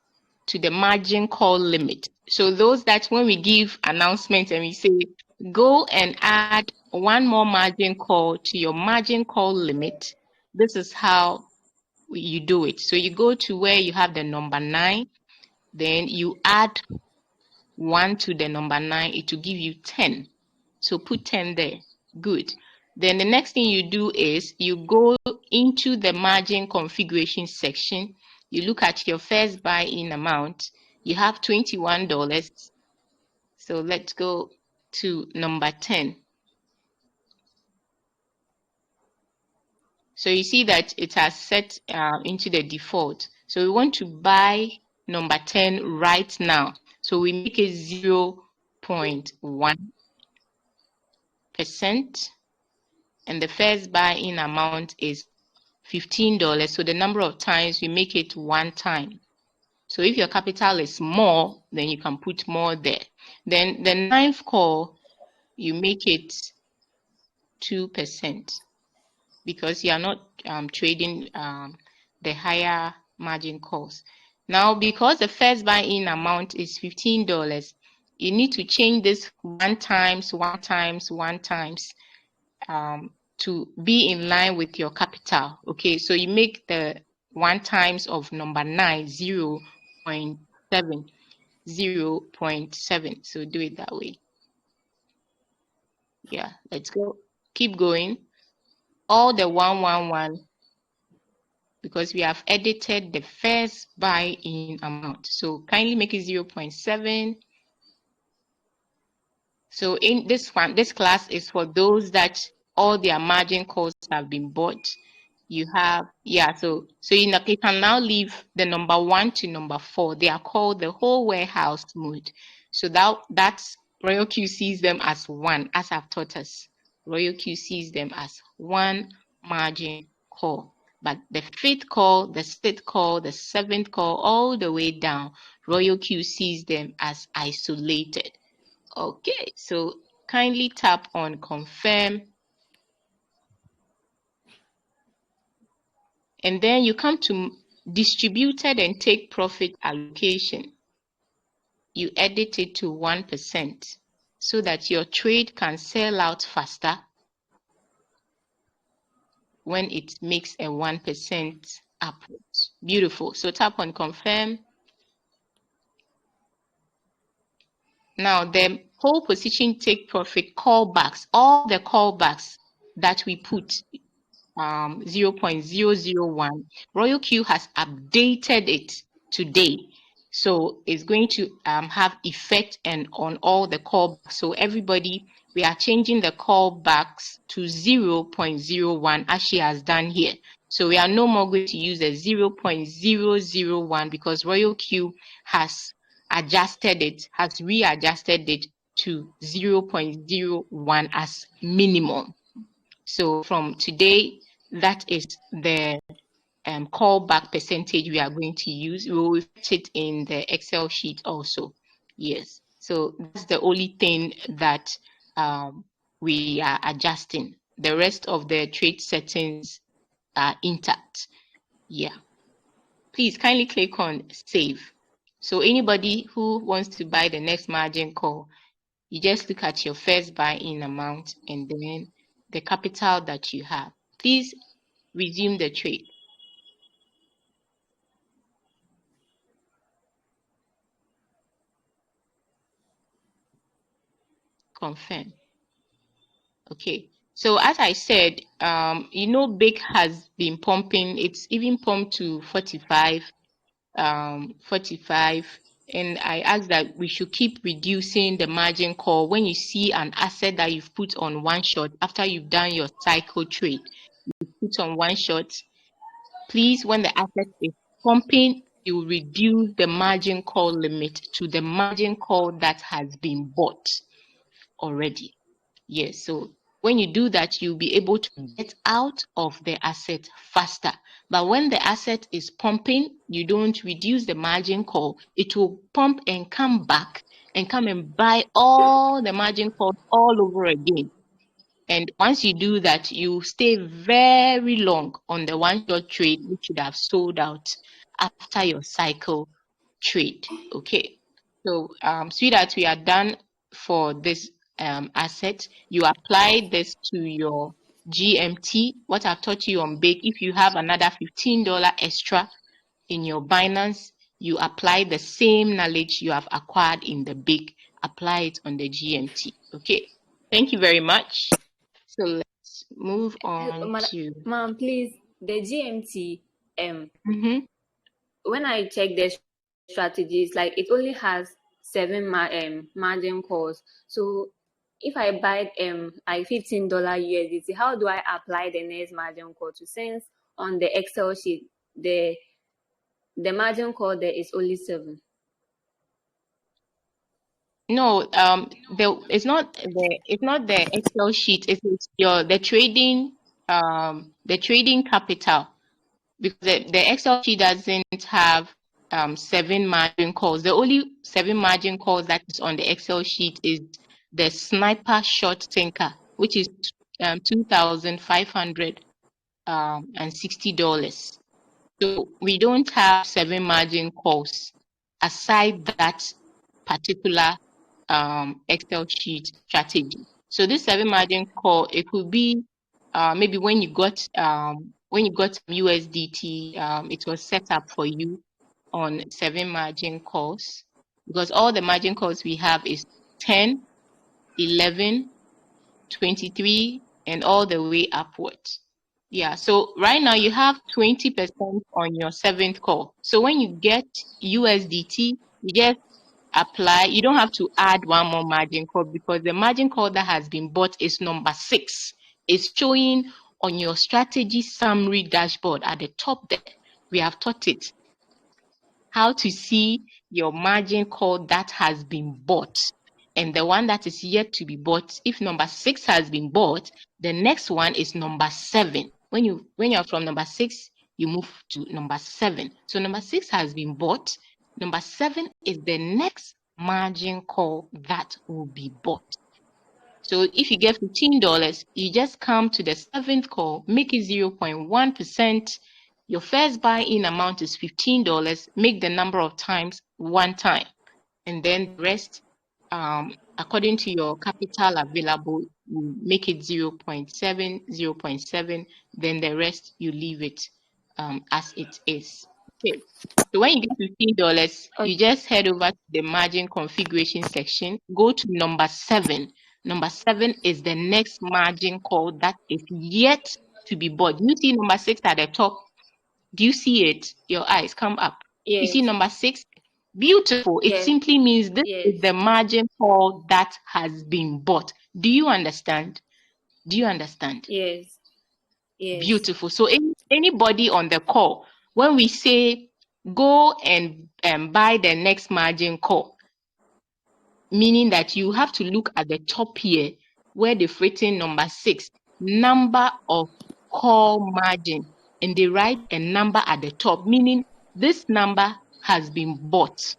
to the margin call limit. So those that when we give announcements and we say, go and add one more margin call to your margin call limit, this is how you do it. So you go to where you have the number 9, then you add 1 to the number 9, it will give you 10. So put 10 there. Good. Then the next thing you do is you go into the margin configuration section. You look at your first buy-in amount. You have $21. So let's go to number 10. So you see that it has set into the default. So we want to buy number 10 right now. So we make it 0.1%. And the first buy-in amount is $15. So the number of times we make it 1 time. So if your capital is more, then you can put more there. Then the 9th call, you make it 2% because you are not trading the higher margin calls. Now, because the first buy-in amount is $15, you need to change this 1 times to be in line with your capital. Okay, so you make the 1 times of number 9 0.7. So do it that way. Yeah, let's go. Keep going. All the 111 because we have edited the first buy-in amount. So kindly make it 0.7. So in this one, this class is for those that all their margin calls have been bought. You have, so you can now leave the number 1 to number 4. They are called the whole warehouse mode. So that's Royal Q sees them as 1, as I've taught us. Royal Q sees them as 1 margin call. But the 5th call, the 6th call, the 7th call, all the way down, Royal Q sees them as isolated. Okay, so kindly tap on confirm. And then you come to distributed and take profit allocation, you edit it to 1% so that your trade can sell out faster when it makes a 1% upwards. Beautiful. So tap on confirm. Now the whole position take profit callbacks, all the callbacks that we put 0.001, Royal Q has updated it today. So it's going to have effect on all the callbacks. So everybody, we are changing the callbacks to 0.01 as she has done here. So we are no more going to use a 0.001 because Royal Q has adjusted it, has readjusted it to 0.01 as minimum. So from today, that is the callback percentage we are going to use. We will reflect it in the Excel sheet also. Yes. So that's the only thing that we are adjusting. The rest of the trade settings are intact. Yeah. Please kindly click on save. So anybody who wants to buy the next margin call, you just look at your first buy-in amount and then the capital that you have. Please resume the trade. Confirm. Okay. So as I said, BIC has been pumping. It's even pumped to 45, 45. And I asked that we should keep reducing the margin call when you see an asset that you've put on one shot after you've done your cycle trade. You put on one shot. Please, when the asset is pumping, you reduce the margin call limit to the margin call that has been bought already. Yes, so when you do that, you'll be able to get out of the asset faster. But when the asset is pumping, you don't reduce the margin call. It will pump and come back and come and buy all the margin calls all over again. And once you do that, you stay very long on the one-shot trade, which should have sold out after your cycle trade. Okay. So, sweetheart, we are done for this asset. You apply this to your GMT. What I've taught you on BIC, if you have another $15 extra in your Binance, you apply the same knowledge you have acquired in the BIC, apply it on the GMT. Okay. Thank you very much. So let's move on to... Ma'am, please, the GMT, when I check the strategies, like it only has 7 margin calls. So if I buy like $15 USDT, how do I apply the next margin call to, since on the Excel sheet the margin call there is only 7? No, it's not the Excel sheet. It's the trading capital, because the Excel sheet doesn't have 7 margin calls. The only 7 margin calls that is on the Excel sheet is the sniper short thinker, which is $2,560. So we don't have 7 margin calls aside that particular Excel sheet strategy. So this 7 margin call, it could be maybe when you got USDT, it was set up for you on 7 margin calls, because all the margin calls we have is 10, 11, 23, and all the way upwards. Yeah, so right now you have 20% on your 7th call. So when you get USDT, you just apply. You don't have to add one more margin call, because the margin call that has been bought is number 6. It's showing on your strategy summary dashboard at the top there. We have taught it how to see your margin call that has been bought, and the one that is yet to be bought. If number 6 has been bought, the next one is number 7. When you're from number 6, you move to number 7. So number 6 has been bought. Number 7 is the next margin call that will be bought. So if you get $15, you just come to the 7th call, make it 0.1%. Your first buy-in amount is $15. Make the number of times 1 time, and then the rest, according to your capital available, you make it 0.7, 0.7. Then the rest you leave it as it is. Okay. So when you get $15, you just head over to the margin configuration section. Go to number 7. Number 7 is the next margin call that is yet to be bought. You see number 6 at the top. Do you see it? Your eyes come up. You see Yes. number 6? Beautiful. It Yes. simply means this is Yes. the margin call that has been bought. Do you understand? Do you understand? Yes. Yes. Beautiful. So anybody on the call, when we say go and buy the next margin call, meaning that you have to look at the top here where they've written number 6, number of call margin, and they write a number at the top, meaning this number has been bought.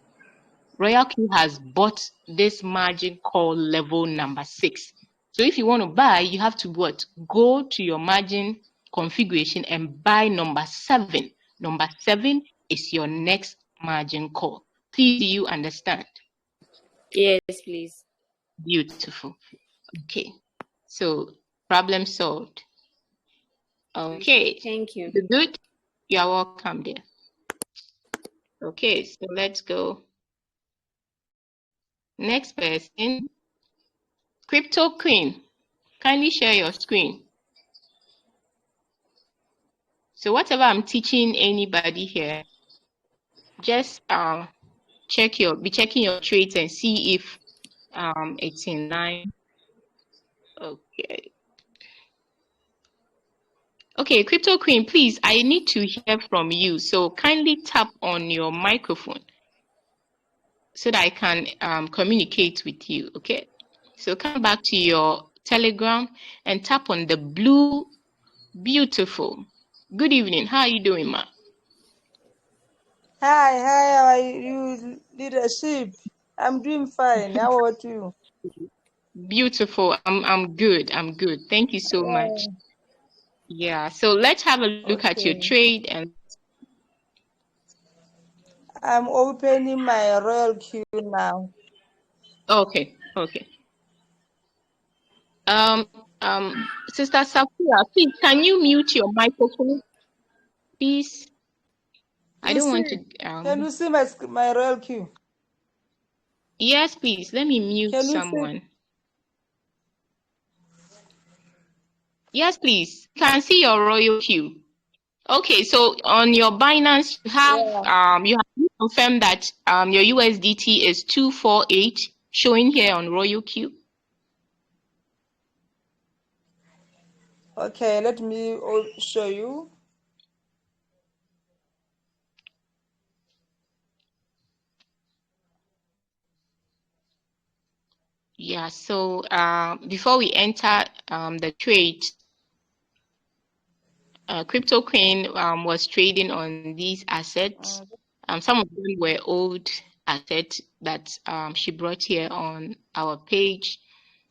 Royal Q has bought this margin call level number 6. So if you want to buy, you have to what? Go to your margin configuration and buy number 7. Number 7 is your next margin call. Please, do you understand? Yes, please. Beautiful. Okay. So problem solved. Okay. Thank you. You good? You are welcome there. Okay, so let's go. Next person, Crypto Queen. Kindly share your screen. So whatever I'm teaching anybody here, just be checking your trades and see if it's in line. Okay. Okay, Crypto Queen, please, I need to hear from you. So kindly tap on your microphone so that I can communicate with you, okay? So come back to your Telegram and tap on the blue. Beautiful. Good evening. How are you doing, ma? Hi, how are you, leadership? I'm doing fine. How about you? Beautiful. I'm good. I'm good. Thank you so much. Yeah. So let's have a look at your Okay. trade and I'm opening my Royal Q now. okay. Okay. Sister Safia, please can you mute your microphone, please? I don't want to Can you see my Royal Q? Yes, please. Let me mute Can you see? someone. Yes, please. You can see your Royal Q. Okay, so on your Binance, you have confirmed that your USDT is 248, showing here on Royal Q. Okay, let me show you. Yeah, so before we enter the trade, Crypto Queen was trading on these assets. Some of them were old assets that she brought here on our page.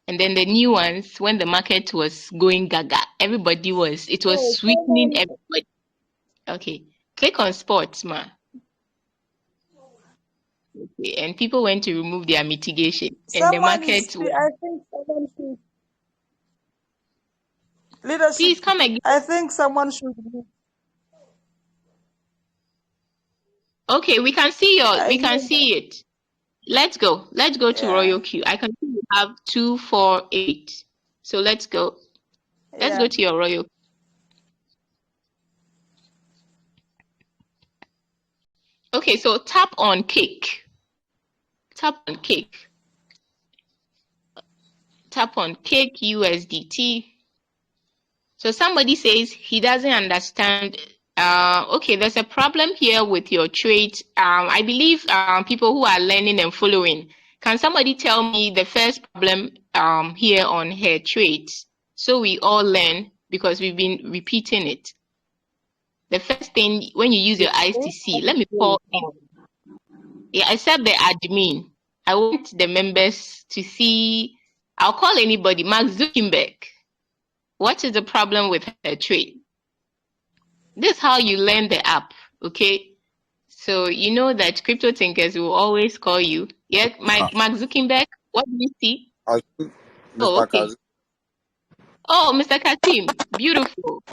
And then the new ones, when the market was going gaga, it was sweetening everybody. Okay, click on sports, ma. Okay, and people went to remove their mitigation, and the market. I think someone should. Leadership. Please come again. I think someone should. Okay, we can see see it. Let's go to Royal Q. I can see you have 248. So let's go. Let's go to your Royal Q. Okay, so tap on cake. Tap on cake. Tap on cake USDT. So somebody says he doesn't understand. Okay, there's a problem here with your trade. I believe people who are learning and following. Can somebody tell me the first problem here on her trades? So we all learn because we've been repeating it. The first thing when you use your eyes to see, let me call in. Yeah, except the admin. I want the members to see. I'll call anybody. Mark Zuckerberg. What is the problem with her trade? This is how you learn the app, okay? So you know that Crypto Thinkers will always call you. Yeah, Mark Zuckerberg, what do you see? I think Oh, Mr. okay. Kazi. Oh, Mr. Kasim, beautiful.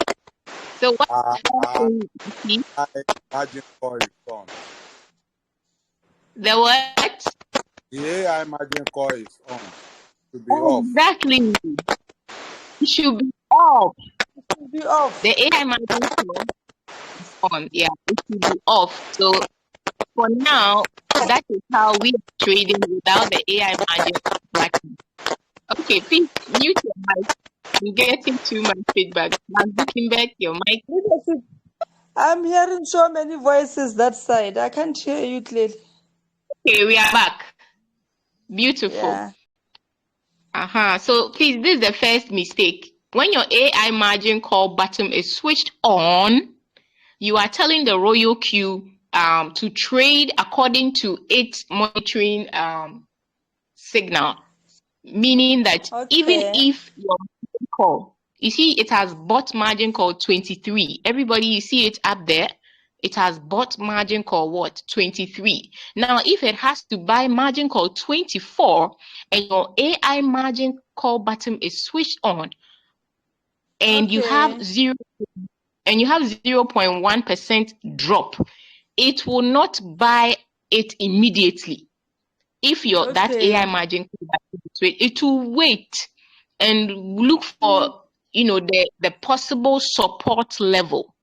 So what thing you see? I margin call is on. The what? The AI margin call is on. To be off. Exactly. It should be off. Be off. The AI margin call is on. Yeah, it should be off. So for now, that is how we are trading without the AI margin button. Okay, please mute your mic. I'm getting too much feedback. Mark Zuckerberg, your mic. I'm hearing so many voices that side. I can't hear you clearly. Okay, we are back. Beautiful. Yeah. So please, this is the first mistake. When your AI margin call button is switched on, you are telling the Royal Queue to trade according to its monitoring signal, meaning that even Okay. if your margin call, you see, it has bought margin call 23. Everybody, you see it up there. It has bought margin call what? 23. Now, if it has to buy margin call 24 and your AI margin call button is switched on and you have Okay. 0.1% drop, it will not buy it immediately. If your that AI Okay. margin call button is switched, it will wait and look for the possible support level,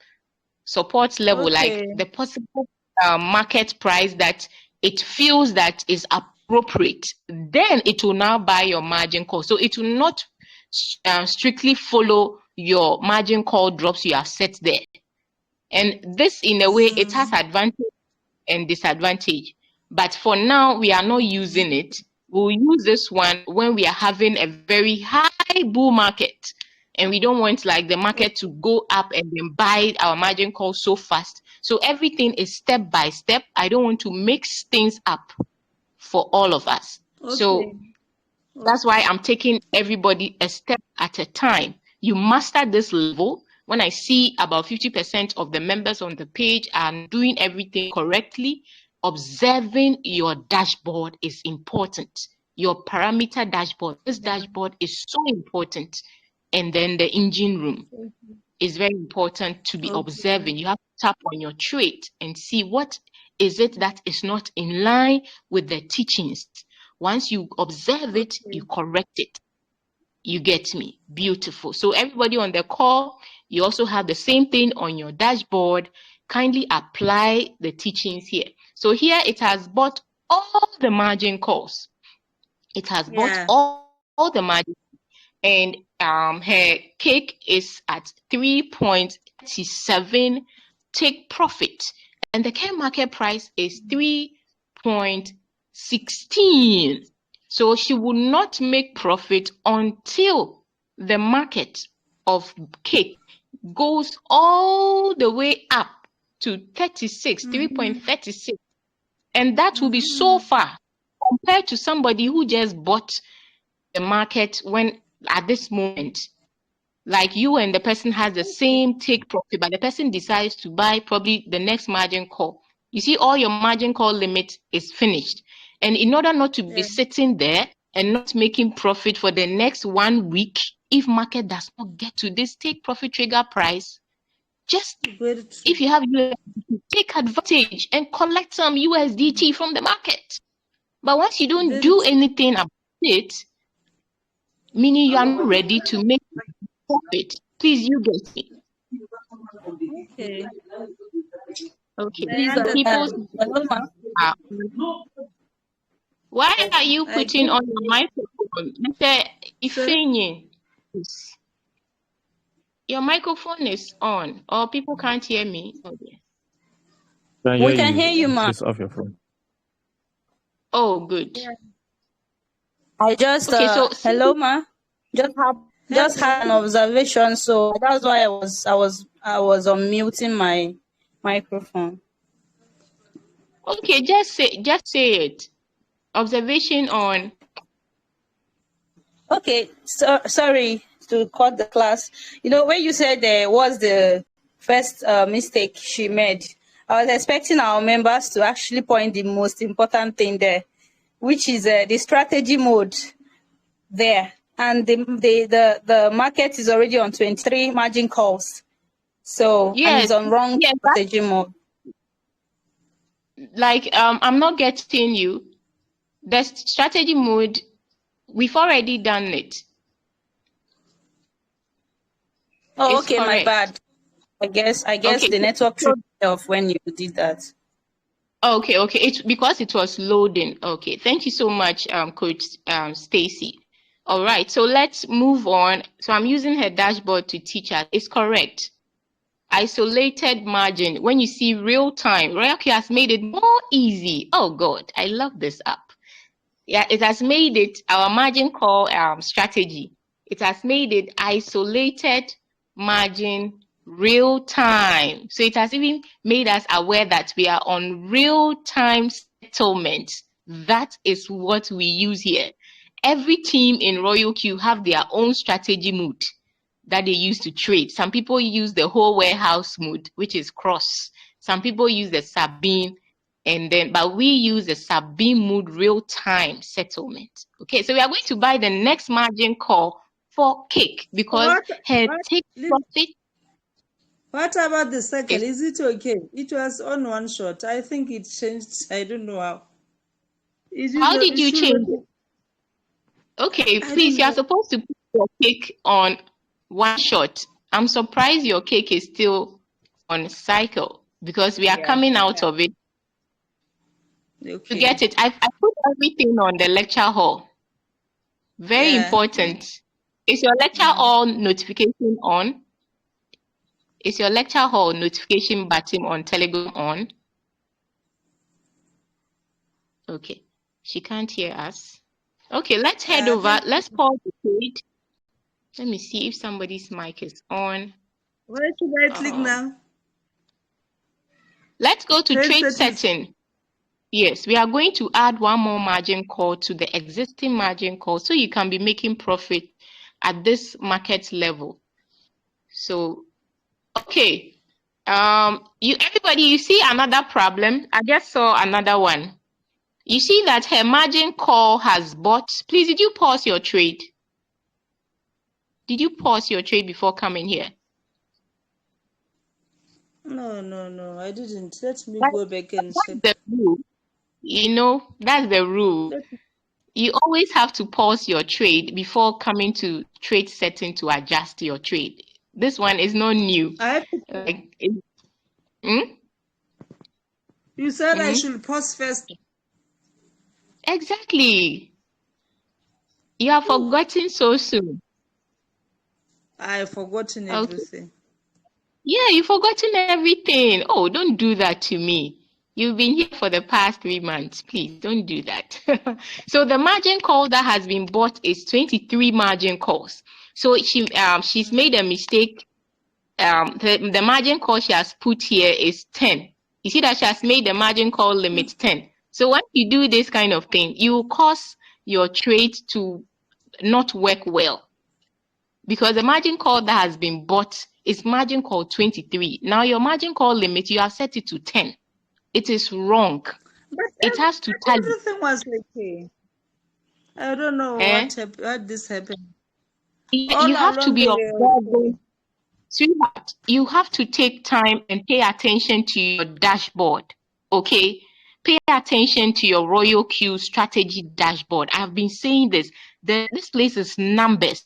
like Okay. the possible market price that it feels that is appropriate. Then it will now buy your margin call. So it will not strictly follow your margin call drops you have set there. And this, in a way, it has advantage and disadvantage. But for now, we are not using it. We'll use this one when we are having a very high bull market and we don't want like the market to go up and then buy our margin call so fast. So everything is step by step. I don't want to mix things up for all of us. So Okay. that's why I'm taking everybody a step at a time. You master this level. When I see about 50% of the members on the page are doing everything correctly, observing your dashboard is important. Your parameter dashboard. This dashboard is so important. And then the engine room is very important to be observing. You have to tap on your trade and see what is it that is not in line with the teachings. Once you observe it, you correct it. You get me? Beautiful. So everybody on the call, you also have the same thing on your dashboard. Kindly apply the teachings here. So here it has bought all the margin calls. It has bought all the margin, and her cake is at 3.37 take profit, and the current market price is 3.16. So she will not make profit until the market of cake goes all the way up to 3.36, and that will be so far compared to somebody who just bought the market when at this moment, like you and the person has the same take profit, but the person decides to buy probably the next margin call. You see, all your margin call limit is finished. And in order not to be sitting there and not making profit for the next 1 week, if market does not get to this take profit trigger price, just if you have USDT, take advantage and collect some USDT from the market. But once you don't do anything about it, meaning you are not ready to make profit, please, you get me. Okay. People, why are you putting on your microphone? Mr. Ifeanyi, your microphone is on, or people can't hear me. Okay. We can hear you, ma. Just off your phone. Oh, good. I just hello, ma. Just had an observation, so that's why I was unmuting my microphone. Okay, just say it. Observation on. Okay, so sorry to cut the class. You know, when you said there was the first mistake she made. I was expecting our members to actually point the most important thing there, which is the strategy mode there. And the market is already on 23 margin calls. So, Yes, and it's on wrong yes, strategy mode. Like, I'm not getting you. The strategy mode, we've already done it. Oh, It's okay, correct. my bad. I guess Okay, the network so tripped me off when you did that. okay. It's because it was loading. Okay, thank you so much, Coach Stacy. All right, so let's move on. So I'm using her dashboard to teach us. It's correct. Isolated margin. When you see real time, RoyalQ has made it more easy. Oh God, I love this app. Yeah, it has made it our margin call strategy. It has made it isolated margin real time. So it has even made us aware that we are on real time settlement. That is what we use here. Every team in RoyalQ have their own strategy mode that they use to trade. Some people use the whole warehouse mode, which is cross. Some people use the Sabine, but we use the Sabine mode real-time settlement. Okay, so we are going to buy the next margin call for Cake because her take profit. What about the cycle? Is it okay? It was on one shot. I think it changed. I don't know how. How did you change it? Okay, please, you are supposed to put your Cake on one shot. I'm surprised your Cake is still on cycle because we are coming out of it. Okay. To get it, I put everything on the lecture hall. Very important. Is your lecture hall notification on? Is your lecture hall notification button on Telegram on? Okay, she can't hear us. Okay, let's head over. Let's pause the trade. Let me see if somebody's mic is on. Where should I click now? Let's go to trade setting. Yes, we are going to add one more margin call to the existing margin call so you can be making profit at this market level. So, okay. Everybody, you see another problem? I just saw another one. You see that her margin call has bought. Please, did you pause your trade? Did you pause your trade before coming here? No, I didn't. Let me go back and check. That's the rule. You know, that's the rule. You always have to pause your trade before coming to trade setting to adjust your trade. This one is not new. You said I should pause first. Exactly. You have forgotten so soon. I've forgotten everything. Yeah, you've forgotten everything. Oh, don't do that to me. You've been here for the past 3 months. Please don't do that. So the margin call that has been bought is 23 margin calls. So she's made a mistake. The margin call she has put here is 10. You see that she has made the margin call limit 10. So when you do this kind of thing, you cause your trade to not work well. Because the margin call that has been bought is margin call 23. Now your margin call limit, you have set it to 10. It is wrong. But it has to tally. Everything was okay. I don't know what this happened. You have to be observing. Sweetheart, you have to take time and pay attention to your dashboard. Okay? Pay attention to your RoyalQ strategy dashboard. I've been saying this. This place is numbers.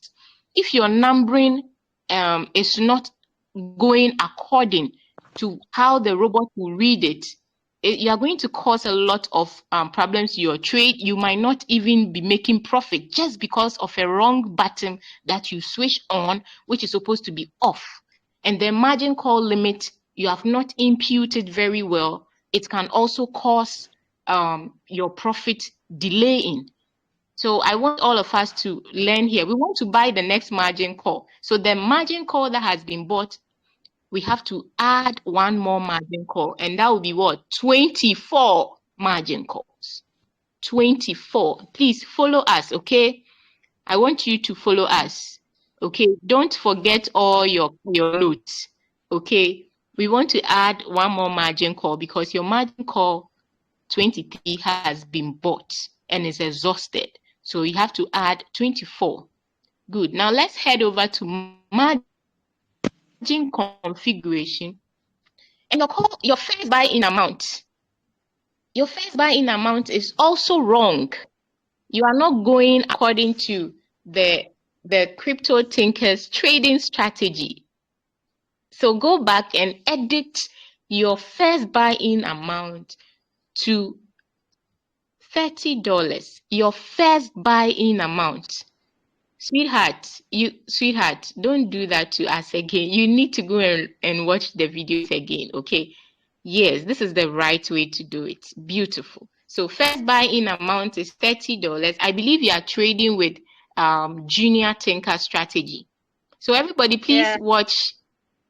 If your numbering is not going according to how the robot will read it, you are going to cause a lot of problems to your trade. You might not even be making profit just because of a wrong button that you switch on, which is supposed to be off. And the margin call limit, you have not imputed very well. It can also cause your profit delaying. So I want all of us to learn here. We want to buy the next margin call. So the margin call that has been bought, we have to add one more margin call, and that will be what? 24 margin calls. 24. Please follow us, okay? I want you to follow us, okay? Don't forget all your notes, okay? we want to add one more margin call because your margin call 23 has been bought and is exhausted. So you have to add 24. Good. Now let's head over to margin configuration. And your first buy-in amount. Your first buy-in amount is also wrong. You are not going according to the Crypto Thinkers trading strategy. So go back and edit your first buy-in amount to $30. Your first buy-in amount. Sweetheart, don't do that to us again. You need to go and watch the videos again, okay? Yes, this is the right way to do it. Beautiful. So first buy-in amount is $30. I believe you are trading with Junior Tinker strategy. So everybody, please watch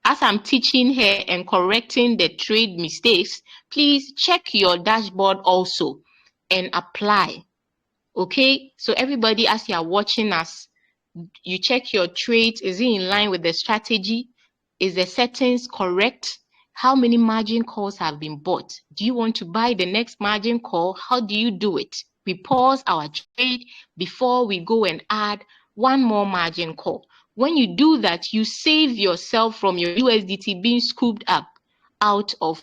as I'm teaching her and correcting the trade mistakes. Please check your dashboard also and apply. Okay, so everybody, as you are watching us, you check your trades. Is it in line with the strategy? Is the settings correct? How many margin calls have been bought? Do you want to buy the next margin call? How do you do it? We pause our trade before we go and add one more margin call. When you do that, you save yourself from your USDT being scooped up out of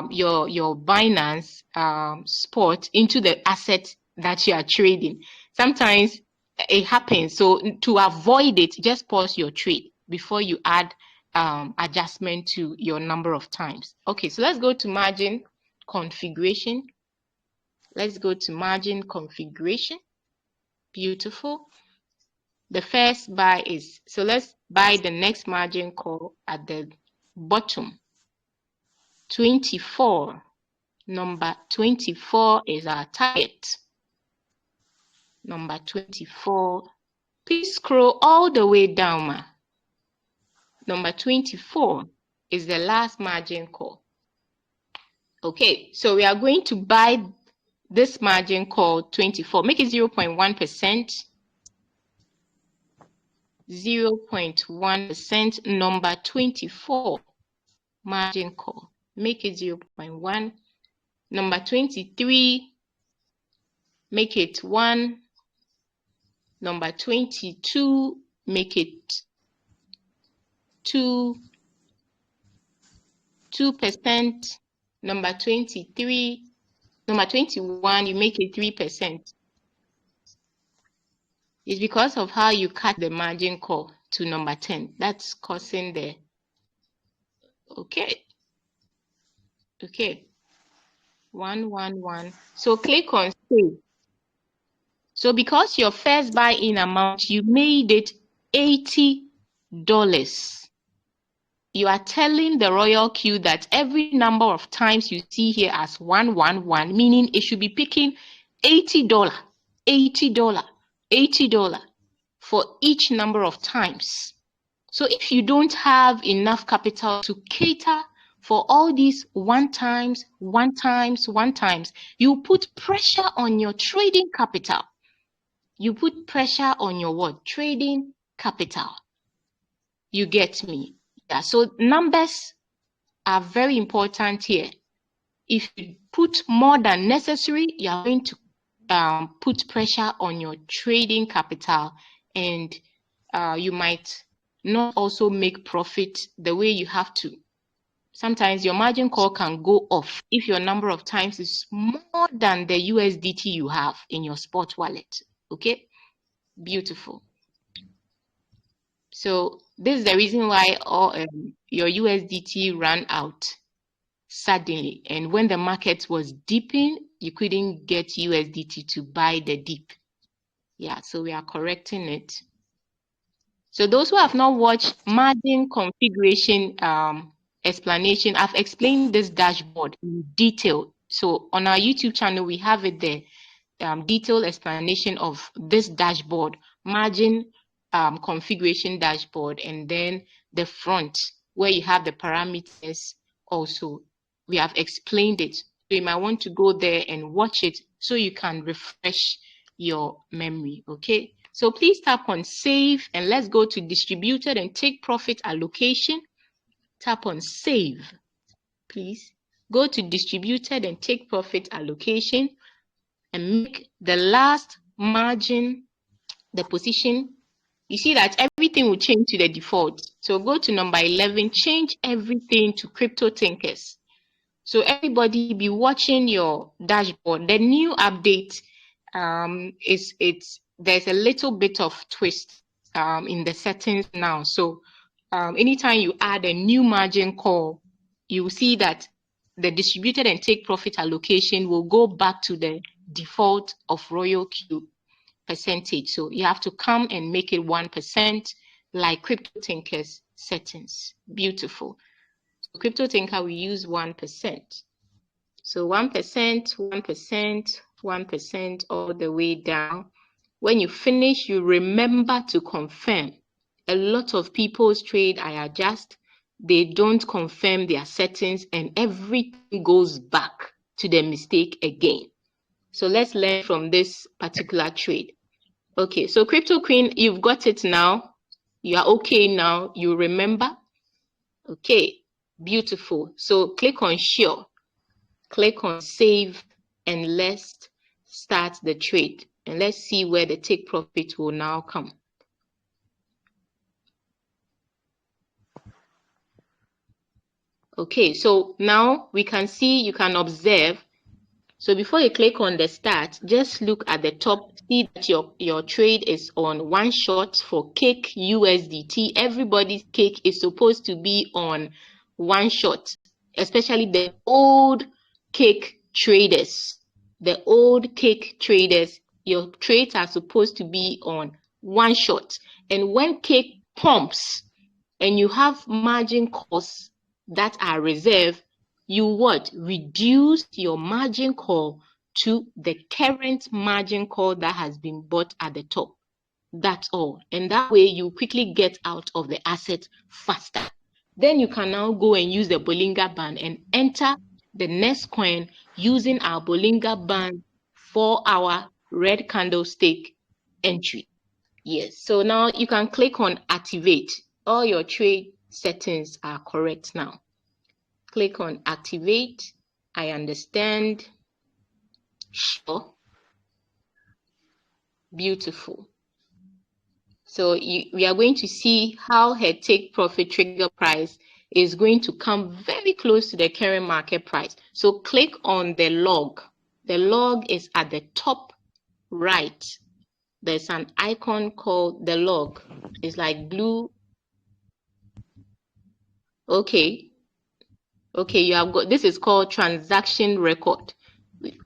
your Binance spot into the asset that you are trading. Sometimes it happens. So to avoid it, just pause your trade before you add adjustment to your number of times. Okay, so let's go to margin configuration. Let's go to margin configuration. Beautiful. The first buy is, so let's buy the next margin call at the bottom. 24. Number 24 is our target. Number 24. Please scroll all the way down, ma. Number 24 is the last margin call. Okay, so we are going to buy this margin call 24. Make it 0.1%. 0.1%. Number 24 margin call. Make it 0.1. Number 23. Make it 1. Number 22. Make it 2%. Number 23. Number 21, you make it 3%. It's because of how you cut the margin call to number 10. That's causing the, okay. 111. So click on save. So because your first buy-in amount, you made it $80. You are telling the royal queue that every number of times you see here as 111, meaning it should be picking $80, $80, $80 for each number of times. So if you don't have enough capital to cater for all these one times, you put pressure on your trading capital. You put pressure on your what? Trading capital. You get me? Yeah, so numbers are very important here. If you put more than necessary, you are going to put pressure on your trading capital, and you might not also make profit the way you have to. Sometimes your margin call can go off if your number of times is more than the USDT you have in your spot wallet. Okay, beautiful. So this is the reason why all your USDT ran out suddenly, and when the market was dipping, you couldn't get USDT to buy the dip. Yeah, so we are correcting it. So those who have not watched margin configuration explanation, I've explained this dashboard in detail. So on our YouTube channel, we have it there, detailed explanation of this dashboard, margin configuration dashboard, and then the front where you have the parameters also. We have explained it. So you might want to go there and watch it so you can refresh your memory. Okay, so please tap on save and let's go to distributed and take profit allocation. tap on save, please. Go to distributed and take profit allocation and make the last margin the position. You see that everything will change to the default. So go to number 11, change everything to Crypto Thinkers. So everybody be watching your dashboard. The new update there's a little bit of twist in the settings now. So anytime you add a new margin call, you will see that the distributed and take profit allocation will go back to the default of Royal Q percentage. So you have to come and make it 1% like Crypto Thinkers settings. Beautiful. So Crypto Thinker, we use 1%. So 1%, 1%, 1% all the way down. When you finish, you remember to confirm. A lot of people's trade I adjust, they don't confirm their settings and everything goes back to the mistake again. So let's learn from this particular trade. Okay, so Crypto Queen, you've got it now. You are okay now. You remember? Okay, beautiful. So click on Sure. Click on Save and let's start the trade. And let's see where the take profit will now come. Okay, so now we can see, you can observe. So before you click on the start, just look at the top, see that your trade is on one shot for Cake USDT. Everybody's Cake is supposed to be on one shot, especially the old Cake traders. The old Cake traders, your trades are supposed to be on one shot. And when Cake pumps and you have margin costs that are reserved, you what? Reduce your margin call to the current margin call that has been bought at the top. That's all. And that way you quickly get out of the asset faster. Then you can now go and use the Bollinger Band and enter the next coin using our Bollinger Band 4-hour red candlestick entry. Yes. So now you can click on activate. All your trade settings are correct now. Click on activate. I understand. Sure. Beautiful. So we are going to see how her take profit trigger price is going to come very close to the current market price. So click on the log. The log is at the top right. There's an icon called the log. It's like blue. Okay. Okay, you have got, this is called transaction record.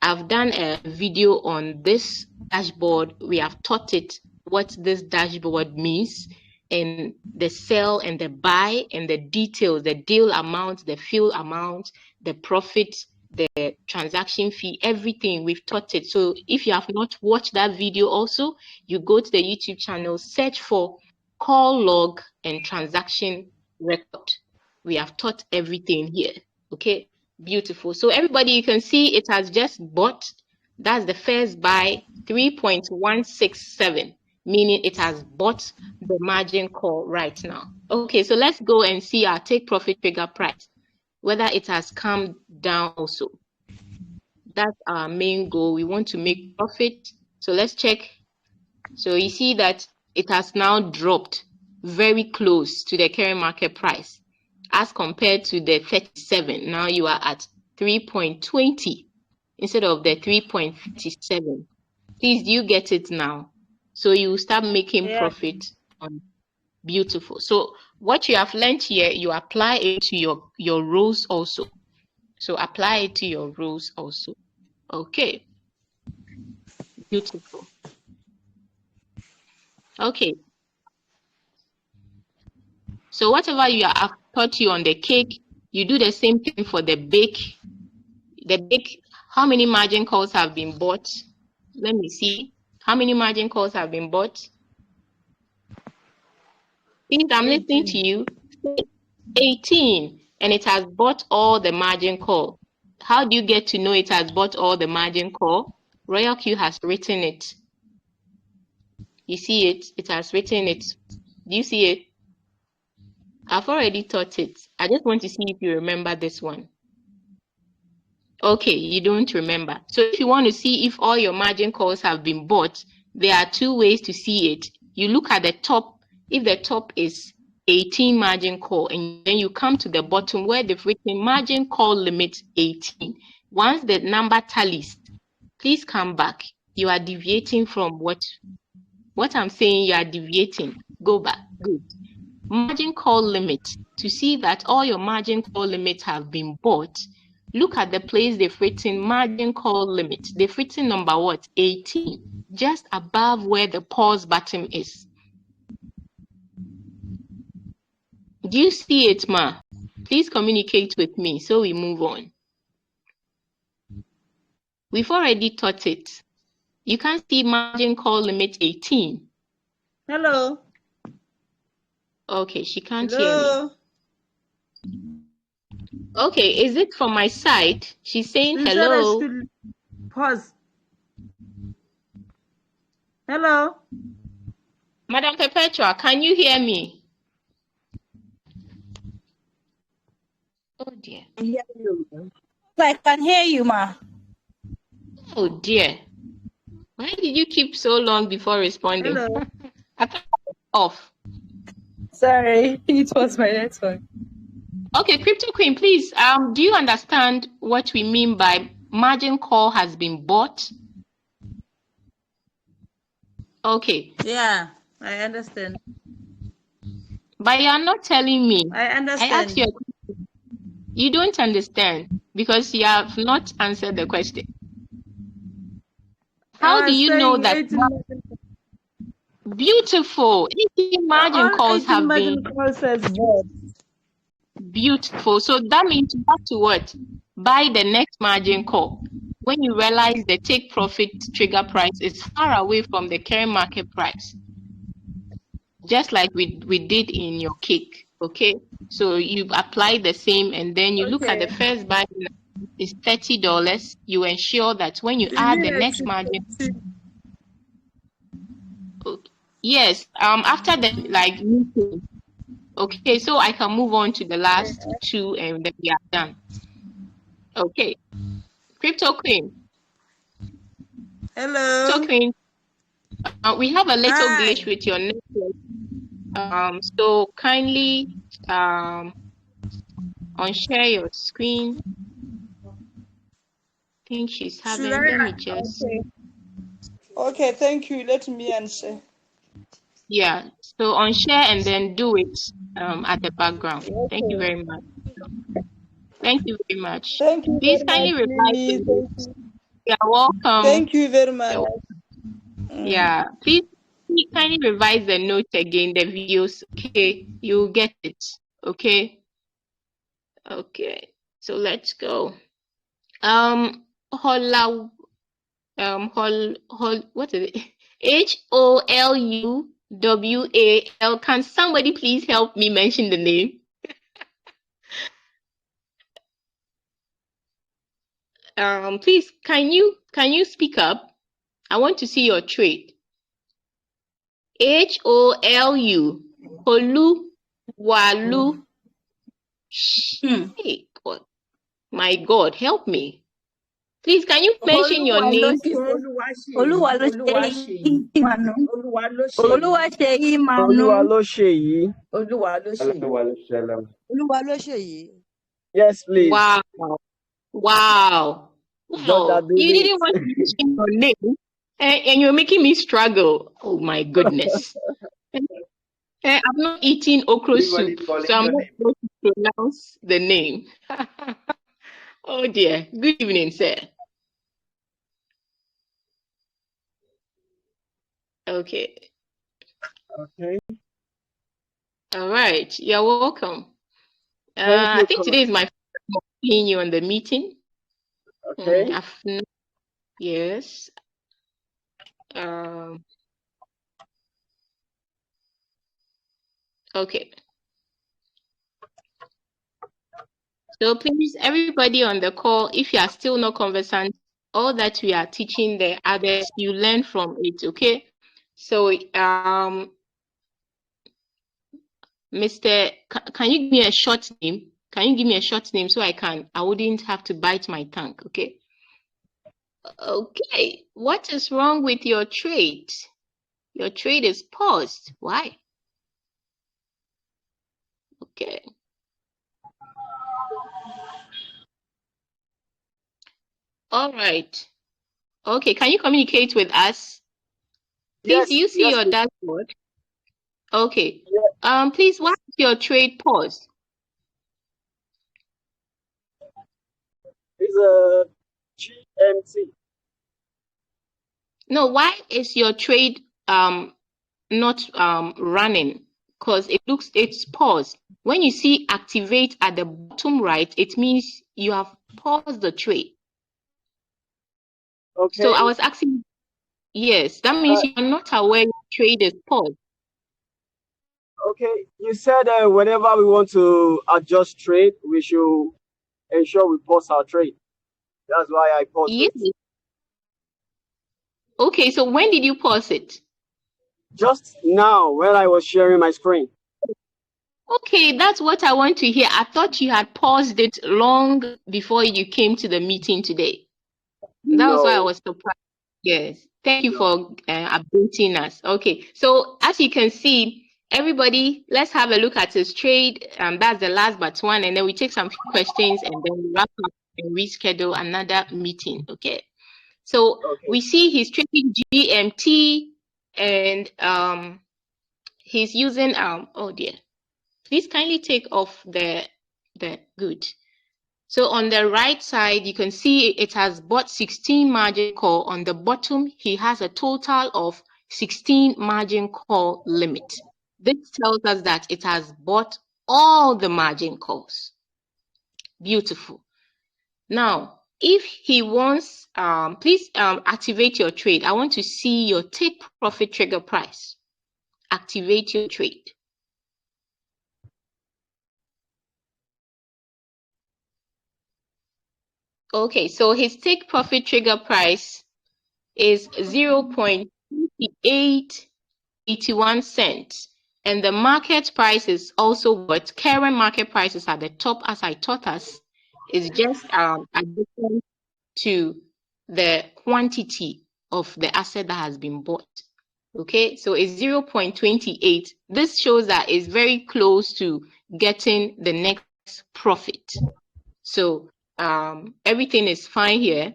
I've done a video on this dashboard. We have taught it what this dashboard means and the sell and the buy and the details, the deal amount, the fill amount, the profit, the transaction fee, everything. We've taught it. So if you have not watched that video also, you go to the YouTube channel, search for call log and transaction record. We have taught everything here. Okay, beautiful. So everybody, you can see it has just bought. That's the first buy, 3.167, meaning it has bought the margin call right now. Okay, so let's go and see our take profit trigger price, whether it has come down also. That's our main goal. We want to make profit. So let's check. So you see that it has now dropped very close to the current market price as compared to the 37. Now you are at 3.20 instead of the 3.57. Please, do you get it now? So you start making profit on. Beautiful. So what you have learned here, you apply it to your rows also. So apply it to your rows also. Okay. Beautiful. Okay. So whatever I've taught you on the cake, you do the same thing for the bake. The bake, how many margin calls have been bought? Let me see. How many margin calls have been bought? Please, I'm listening to you. 18. And it has bought all the margin call. How do you get to know it has bought all the margin call? Royal Q has written it. You see it? It has written it. Do you see it? I've already taught it. I just want to see if you remember this one. Okay, you don't remember. So if you want to see if all your margin calls have been bought, there are two ways to see it. You look at the top. If the top is 18 margin call, and then you come to the bottom where they've written margin call limit 18. Once the number tallies, please come back. You are deviating from what I'm saying. You are deviating. Go back. Good. Margin call limit. To see that all your margin call limits have been bought, look at the place they've written margin call limit. They've written number what? 18, just above where the pause button is. Do you see it, Ma? Please communicate with me so we move on. We've already taught it. You can't see margin call limit 18. Hello. Okay, she can't Hello. hear me. Okay, is it from my side? She's saying You hello. said I should pause. Hello. Madam Perpetua, can you hear me? Oh dear. I can hear you, ma. Oh dear. Why did you keep so long before responding? Hello. I thought I was off. Sorry, it was my network. Okay, Crypto Queen, please. Do you understand what we mean by margin call has been bought? Okay. Yeah, I understand. But you are not telling me. I understand. I asked you a question. You don't understand because you have not answered the question. How do you know that? Beautiful. 18 margin calls have been bought. Beautiful. So that means you have to what? Buy the next margin call. When you realize the take profit trigger price is far away from the current market price. Just like we did in your cake. Okay. So you apply the same and then you look at the first buy is $30. You ensure that when you add the next margin. Okay. Yes. After the meeting. Okay, so I can move on to the last two and then we are done. Okay. Crypto Queen. Hello. Crypto Queen. We have a little glitch with your network. So kindly unshare your screen. I think she's having, let me just. Okay, thank you. Let me unshare. Yeah, so unshare and then do it at the background. Okay. Thank you very much. Thank you very much. Thank you. Please kindly revise. You're welcome. Thank you very much. Yeah, please kindly revise the note again, the videos. Okay, you'll get it. Okay. Okay. So let's go. Hola. What is it? HOLUWAL. Can somebody please help me mention the name? Please, can you speak up? I want to see your trade. HOLU. Walu. Hey, God. My God, help me. Please, can you mention your name? Oluwalosheyi Manu. Yes, please. Wow. Wow. You didn't want to mention your name and you're making me struggle. Oh my goodness. I'm not eating okra soup, so I'm not supposed to pronounce the name. Oh dear. Good evening, sir. Okay. Okay. All right. You're welcome. I think today is my first time seeing you on the meeting. Okay. Yes. Okay. So please, everybody on the call, if you are still not conversant, all that we are teaching the others, you learn from it, okay? So Mr. Can you give me a short name? Can you give me a short name so I wouldn't have to bite my tongue, okay? Okay, what is wrong with your trade? Your trade is paused. Why? Okay. All right. Okay, can you communicate with us? Please, do you see your dashboard? Okay. Yeah. Please, why is your trade paused? It's a GMT. No, why is your trade not running? Because it's paused. When you see activate at the bottom right, it means you have paused the trade. Okay. So I was asking, yes, that means you are not aware your trade is paused. Okay, you said whenever we want to adjust trade, we should ensure we pause our trade. That's why I paused Yes. it. Okay, so when did you pause it? Just now, when I was sharing my screen. Okay, that's what I want to hear. I thought you had paused it long before you came to the meeting today. That was why I was surprised. Yes. Thank you for updating us. Okay, so as you can see, everybody, let's have a look at his trade. That's the last but one, and then we take some questions and then we wrap up and reschedule another meeting. Okay. So we see he's trading GMT and he's using oh dear. Please kindly take off the good. So on the right side, you can see it has bought 16 margin call. On the bottom, he has a total of 16 margin call limit. This tells us that it has bought all the margin calls. Beautiful. Now, if he wants, please activate your trade. I want to see your take profit trigger price. Activate your trade. Okay, so his take profit trigger price is 0.2881 cents. And the market price is also what current market prices at the top, as I taught us, is just addition to the quantity of the asset that has been bought. Okay, so it's 0.28. This shows that it's very close to getting the next profit. So everything is fine here.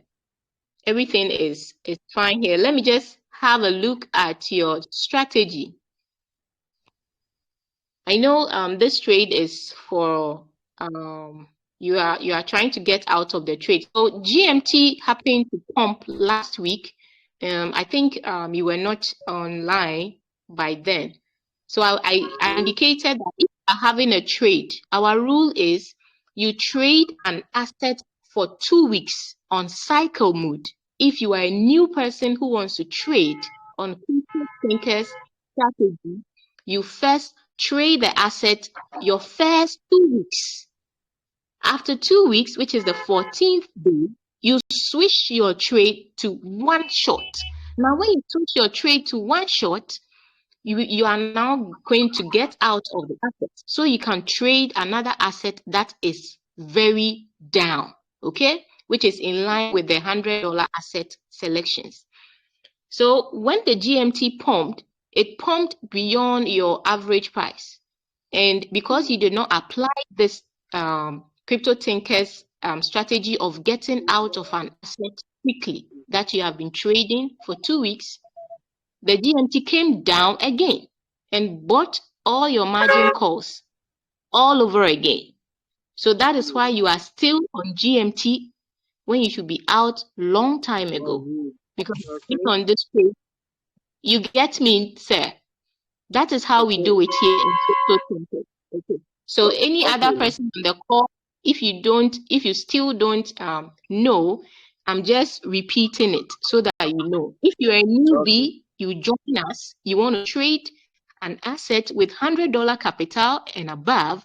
Everything is fine here. Let me just have a look at your strategy. I know this trade is for you are trying to get out of the trade. So GMT happened to pump last week. I think you were not online by then. So I indicated that if you are having a trade, our rule is you trade an asset for 2 weeks on cycle mode. If you are a new person who wants to trade on Crypto Thinkers strategy, you first trade the asset your first 2 weeks. After 2 weeks, which is the 14th day, you switch your trade to one shot. Now, when you switch your trade to one shot, you are now going to get out of the asset. So you can trade another asset that is very down, okay? Which is in line with the $100 asset selections. So when the GMT pumped, it pumped beyond your average price. And because you did not apply this Crypto Thinkers strategy of getting out of an asset quickly that you have been trading for 2 weeks, the GMT came down again and bought all your margin calls all over again. So that is why you are still on GMT when you should be out long time ago. Because on this page, you get me, sir. That is how we do it here in Crypto Thinkers. Okay. So any other person on the call, if you still don't know, I'm just repeating it so that you know. If you're a newbie, you join us, you want to trade an asset with $100 capital and above,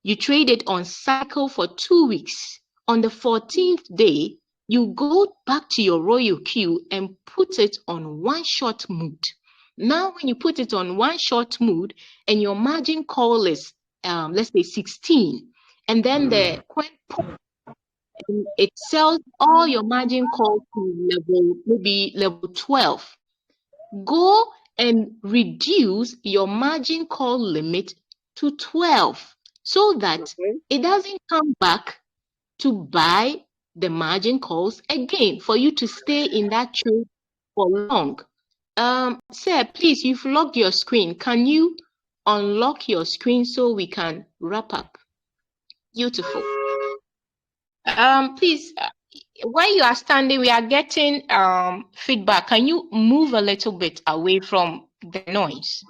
you trade it on cycle for 2 weeks. On the 14th day, you go back to your royal queue and put it on one shot mode. Now, when you put it on one short mood and your margin call is, let's say 16, and then the coin it sells all your margin call to level, maybe level 12. Go and reduce your margin call limit to 12 so that it doesn't come back to buy the margin calls again for you to stay in that trade for long. Sir, please, you've locked your screen. Can you unlock your screen so we can wrap up? Beautiful. Please, while you are standing, we are getting feedback. Can you move a little bit away from the noise?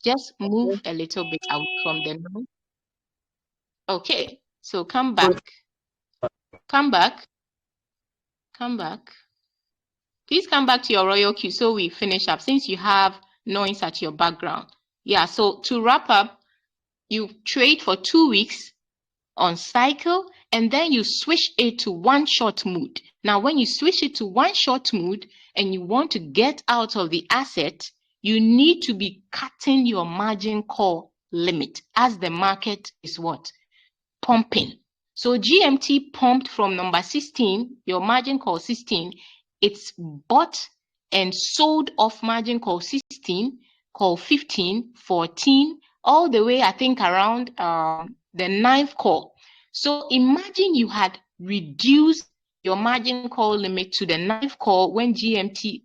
Just move a little bit away from the noise. Okay, so come back. Come back. Come back. Please come back to your royal queue so we finish up since you have noise at your background. Yeah, so to wrap up, you trade for 2 weeks on cycle and then you switch it to one short mood. Now, when you switch it to one short mood and you want to get out of the asset, you need to be cutting your margin call limit as the market is what? Pumping. So GMT pumped from number 16, your margin call 16, it's bought and sold off margin call 16, call 15, 14, all the way, I think, around the 9th call. So imagine you had reduced your margin call limit to the 9th call when GMT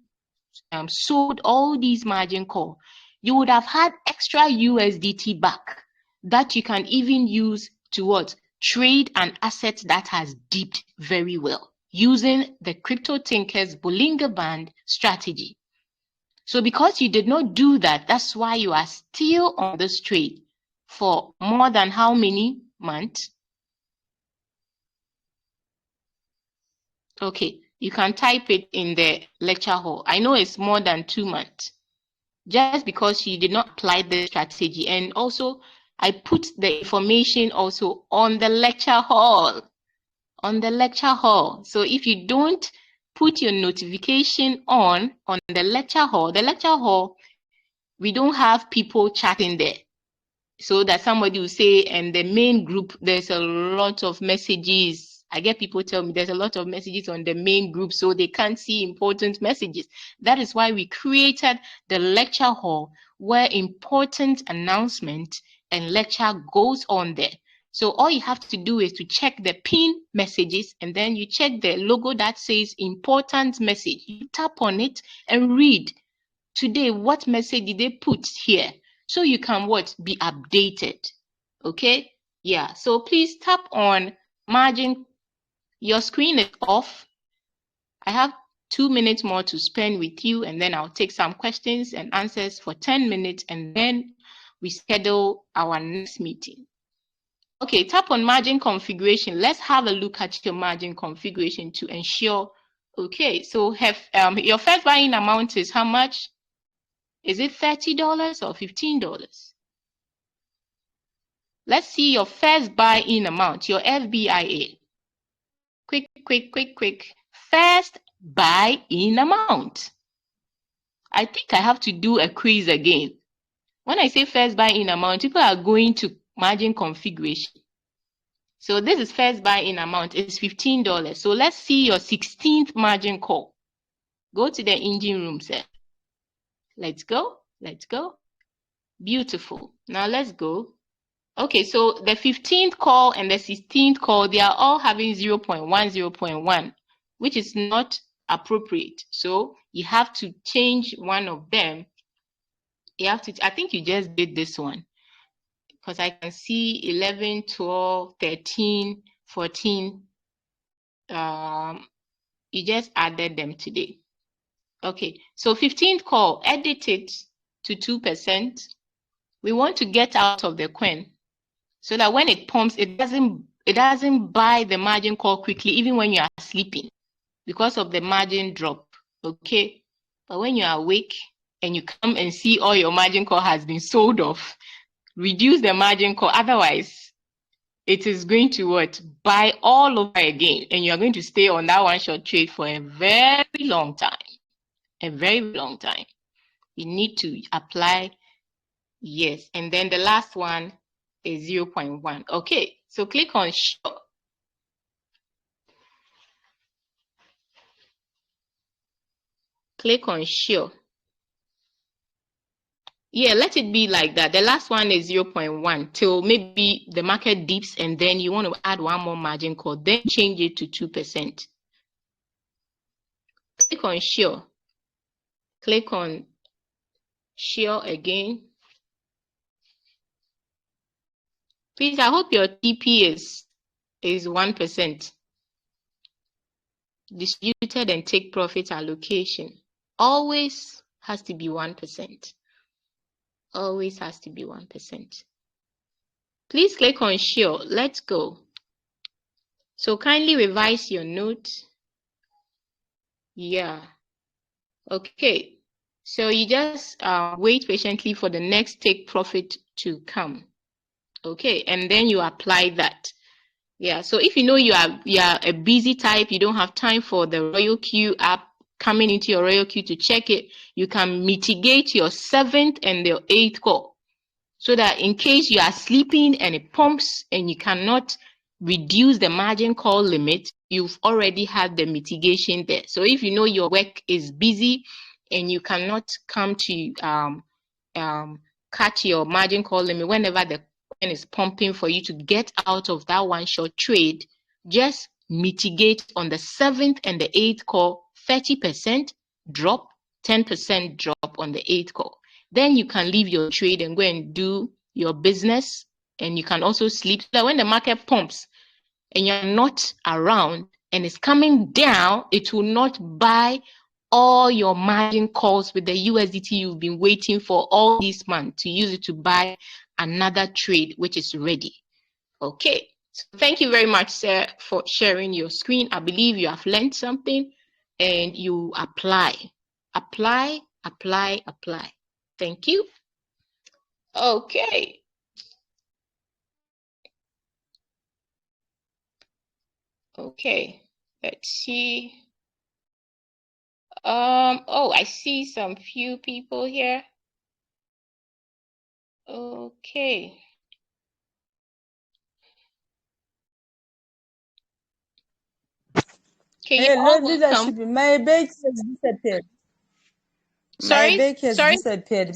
sold all these margin call. You would have had extra USDT back that you can even use to what? Trade an asset that has dipped very well using the Crypto Thinkers Bollinger Band strategy. So because you did not do that, that's why you are still on this trade for more than how many months? Okay, you can type it in the lecture hall. I know it's more than 2 months. Just because you did not apply the strategy. And also, I put the information also on the lecture hall. On the lecture hall. So if you don't put your notification on the lecture hall, we don't have people chatting there. So that somebody will say, and the main group, there's a lot of messages. I get people tell me there's a lot of messages on the main group, so they can't see important messages. That is why we created the lecture hall, where important announcement and lecture goes on there. So all you have to do is to check the pin messages, and then you check the logo that says important message. You tap on it and read today what message did they put here, so you can what? Be updated. Okay? Yeah. So please tap on margin. Your screen is off. I have 2 minutes more to spend with you, and then I'll take some questions and answers for 10 minutes, and then we schedule our next meeting. Okay, tap on margin configuration. Let's have a look at your margin configuration to ensure. Okay, so have your first buying amount is how much? Is it $30 or $15? Let's see your first buy-in amount, your FBIA. Quick. First buy-in amount. I think I have to do a quiz again. When I say first buy-in amount, people are going to margin configuration. So this is first buy-in amount. It's $15. So let's see your 16th margin call. Go to the engine room, sir. Let's go. Beautiful. Now let's go. Okay, so the 15th call and the 16th call, they are all having 0.1, 0.1, which is not appropriate. So you have to change one of them. You have to, I think you just did this one, because I can see 11, 12, 13, 14. You just added them today. Okay, so 15th call, edit it to 2%. We want to get out of the coin so that when it pumps, it doesn't buy the margin call quickly, even when you are sleeping, because of the margin drop. Okay, but when you are awake and you come and see all your margin call has been sold off, reduce the margin call. Otherwise, it is going to what? Buy all over again, and you are going to stay on that one short trade for a very long time. A very long time. You need to apply yes. And then the last one is 0.1. Okay, so click on show. Click on show. Yeah, let it be like that. The last one is 0.1 till maybe the market dips and then you want to add one more margin call, then change it to 2%. Click on show. Click on show again. Please, I hope your TP is 1%. Distributed and take profit allocation. Always has to be 1%. Always has to be 1%. Please click on show. Let's go. So kindly revise your note. Yeah. Okay. So you just wait patiently for the next take profit to come. Okay, and then you apply that. Yeah. So if you know you are a busy type, you don't have time for the Royal Q app coming into your Royal Q to check it, you can mitigate your 7th and your 8th call, so that in case you are sleeping and it pumps and you cannot reduce the margin call limit, you've already had the mitigation there. So if you know your work is busy and you cannot come to catch your margin call limit whenever the coin is pumping for you to get out of that one short trade, just mitigate on the 7th and the 8th call, 30% drop, 10% drop on the 8th call. Then you can leave your trade and go and do your business, and you can also sleep. So that when the market pumps and you're not around and it's coming down, it will not buy all your margin calls with the USDT you've been waiting for all this month to use it to buy another trade which is ready. Okay, so thank you very much, sir, for sharing your screen. I believe you have learned something and you apply. Thank you. Okay. Okay, let's see. Oh, I see some few people here. Okay. Okay, you're all Lord leadership, welcome. my bake has disappeared. Sorry? My bake has disappeared.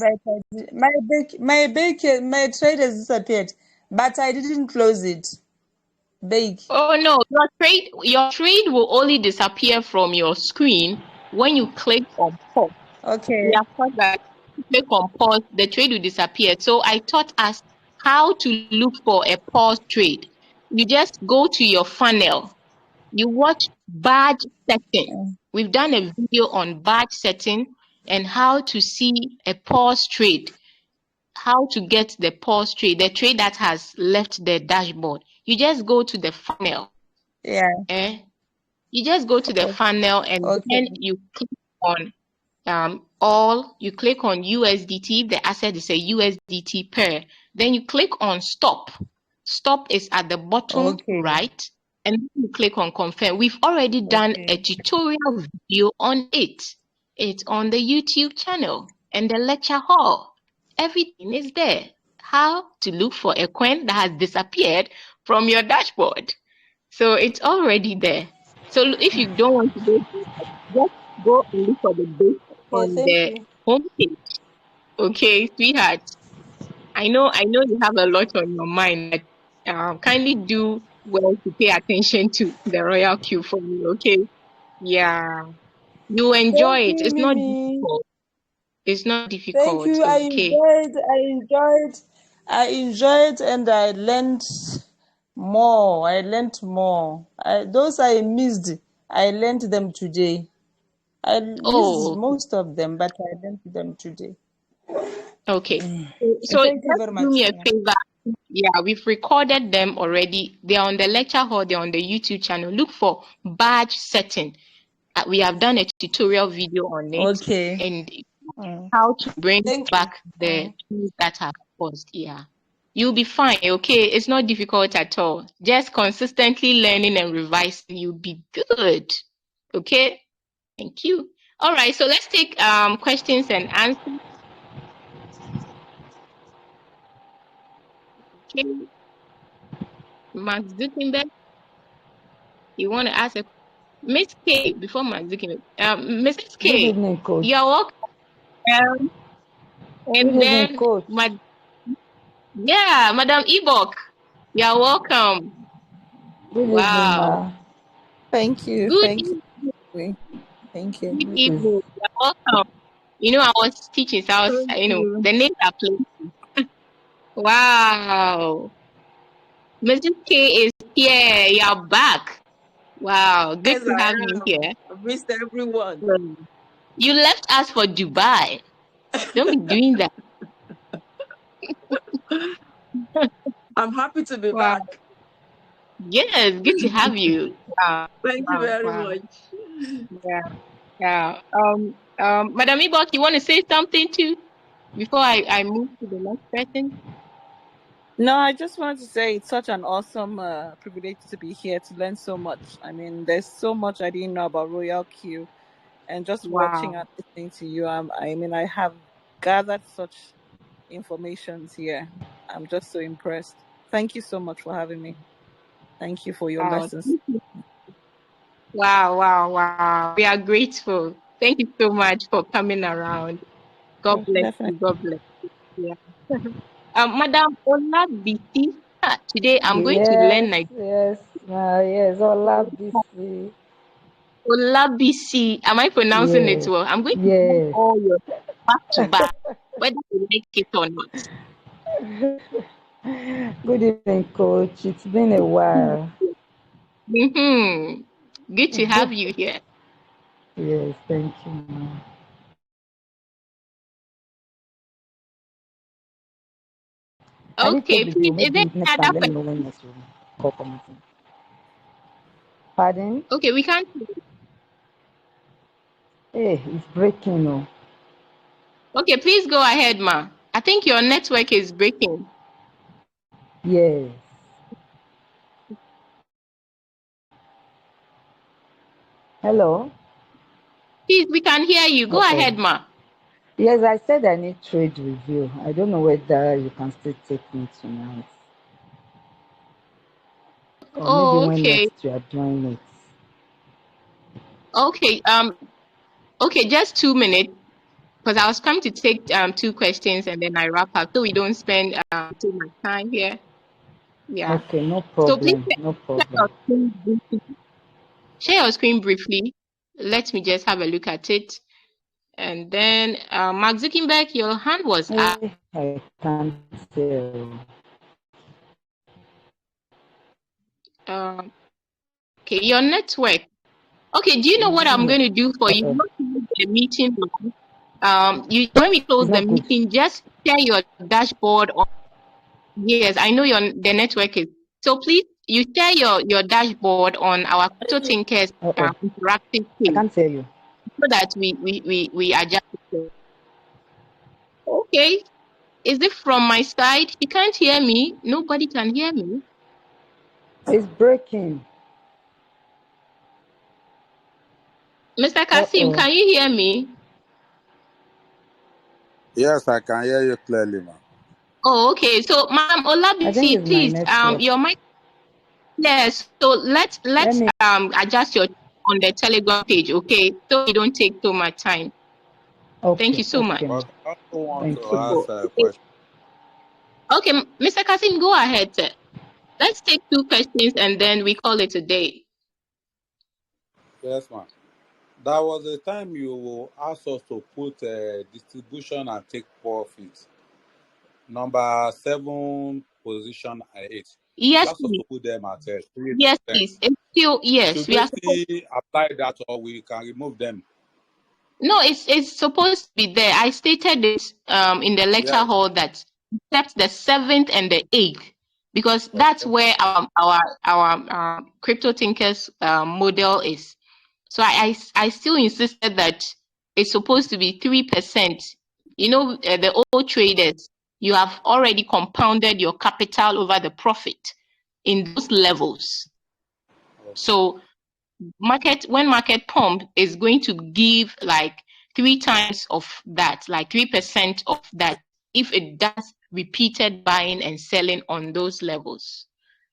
My trade has disappeared, but I didn't close it. Bake. Oh no, your trade will only disappear from your screen when you click on pause. Okay. Yeah, that you click on pause, the trade will disappear. So I taught us how to look for a pause trade. You just go to your funnel. You watch badge setting. We've done a video on badge setting and how to see a pause trade. How to get the pause trade, the trade that has left the dashboard. You just go to the funnel. Yeah. You just go to the funnel and then you click on all. You click on USDT. The asset is a USDT pair. Then you click on stop. Stop is at the bottom right, and then you click on confirm. We've already done a tutorial video on it. It's on the YouTube channel and the lecture hall. Everything is there. How to look for a coin that has disappeared from your dashboard. So it's already there. So if you don't want to go, just go and look for the date on the homepage. Okay, sweetheart. I know you have a lot on your mind, but kindly do well to pay attention to the Royal Q for me, okay? Yeah. You enjoy it. It's not difficult. It's not difficult. Thank you. Okay. I enjoyed and I learned more. Those I missed, I learned them today. I missed most of them, but I learned them today. Okay. So thank you very much. Do me a favor. Yeah, we've recorded them already. They're on the lecture hall. They're on the YouTube channel. Look for badge setting. We have done a tutorial video on it. Okay. And how to bring back the tools that have paused. Yeah. You'll be fine, okay? It's not difficult at all. Just consistently learning and revising, you'll be good. Okay? Thank you. All right, so let's take questions and answers. Okay. Mark Zuckerberg, you want to ask a Miss K before Mark Zuckerberg? Mrs. Good K, evening, Coach. you're welcome. Good And evening, then, Coach. Madam Ibok, you're welcome. Good evening, Wow. Ma. Thank you. Good Thank evening. you. Thank you. Good evening. You're welcome. You know, I was teaching, so I was, the names are playing. Wow. Mrs. K is here. You're back. Wow. Good Yes, to I have you am. here. I missed everyone. You left us for Dubai. Don't be doing that. I'm happy to be Wow. back. Yes, good to have you. Wow. Thank you very much. Yeah. Madam Ibok, you want to say something too before I move to the next person? No, I just wanted to say it's such an awesome privilege to be here to learn so much. I mean, there's so much I didn't know about Royal Q, and just watching and listening to you, I have gathered such informations here. I'm just so impressed. Thank you so much for having me. Thank you for your lessons. Wow. We are grateful. Thank you so much for coming around. God bless you. God bless you. Yeah. Madam Olabisi, today I'm going to learn Nigeria. Yes, Olabisi. Olabisi, am I pronouncing it well? I'm going to learn all your back to back, whether you like it or not. Good evening, Coach. It's been a while. Good to have you here. Yes, thank you. Okay, please, is there another question? Pardon? Okay, we can't. Hey, it's breaking now. Okay, please go ahead, ma. I think your network is breaking. Yes. Hello? Please, we can hear you. Go ahead, ma. Yes, I said I need trade review. I don't know whether you can still take me tonight. Or maybe when next you are doing it. Okay. Okay, just 2 minutes. Because I was coming to take 2 questions and then I wrap up so we don't spend too much time here. Yeah. Okay, no problem. So please share your screen briefly. Let me just have a look at it. And then Mark Zuckerberg, your hand was up. I can't tell. Okay, your network. Okay, do you know what I'm going to do for you? The meeting. When we close the meeting, just share your dashboard on. Yes, I know the network is. So please, you share your dashboard on our Crypto Thinkers interactive page. I can't tell you. So that we adjust it. Okay. Is it from my side? You can't hear me. Nobody can hear me. It's breaking. Mr. Kasim, can you hear me? Yes, I can hear you clearly, ma'am. Oh, okay. So, Ma'am Olabisi, please, your mic. Yes. So let's adjust your on the Telegram page, okay? So you don't take too much time. Thank you so much. But I also want to ask a question. Okay, Mr. Kasim, go ahead, sir. Let's take 2 questions and then we call it a day. Yes, ma'am. There was a time you asked us to put distribution and take profit. Number 7 position 8. Yes, you asked us to put them at 3%. Yes, please. It's still, yes. Should we still apply that or we can remove them? No, it's supposed to be there. I stated this in the lecture hall that except the 7th and the 8th, because that's where our Crypto Thinkers model is. So I still insisted that it's supposed to be 3%. You know, the old traders, you have already compounded your capital over the profit in those levels. So when market pump is going to give like 3 times of that, like 3% of that, if it does repeated buying and selling on those levels.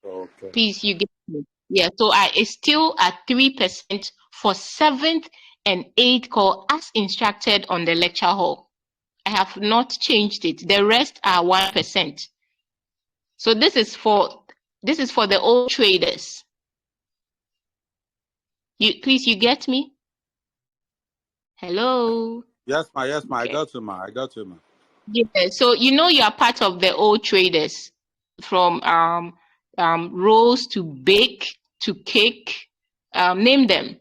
Okay. Please, you get me. Yeah, so it's still at 3% for 7th and 8th call as instructed on the lecture hall. I have not changed it. The rest are 1%. So this is for the old traders. Please, you get me? Hello. Yes, ma. Yes, ma. Okay. I got you, ma. Yeah. So you are part of the old traders, from rolls to bake to cake. Name them.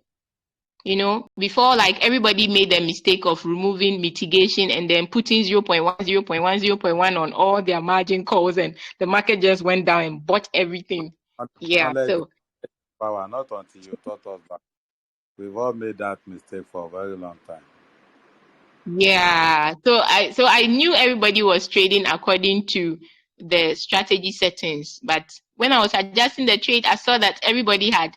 Before, like, everybody made the mistake of removing mitigation and then putting 0.1, 0.1, 0.1 on all their margin calls, and the market just went down and bought everything. Yeah. So power, not until you taught us that. We've all made that mistake for a very long time. Yeah. So I knew everybody was trading according to the strategy settings, but when I was adjusting the trade, I saw that everybody had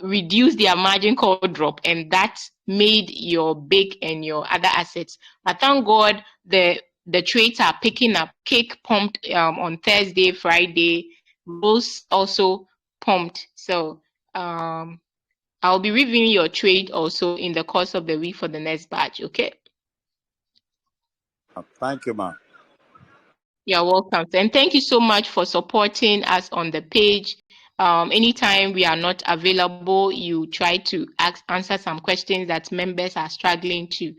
reduce their margin call drop, and that made your big and your other assets. But thank God the trades are picking up. Cake pumped on Thursday, Friday. Rolls also pumped. So I'll be reviewing your trade also in the course of the week for the next batch. Okay. Thank you, ma'am. You're welcome. And thank you so much for supporting us on the page. Anytime we are not available, you try to answer some questions that members are struggling to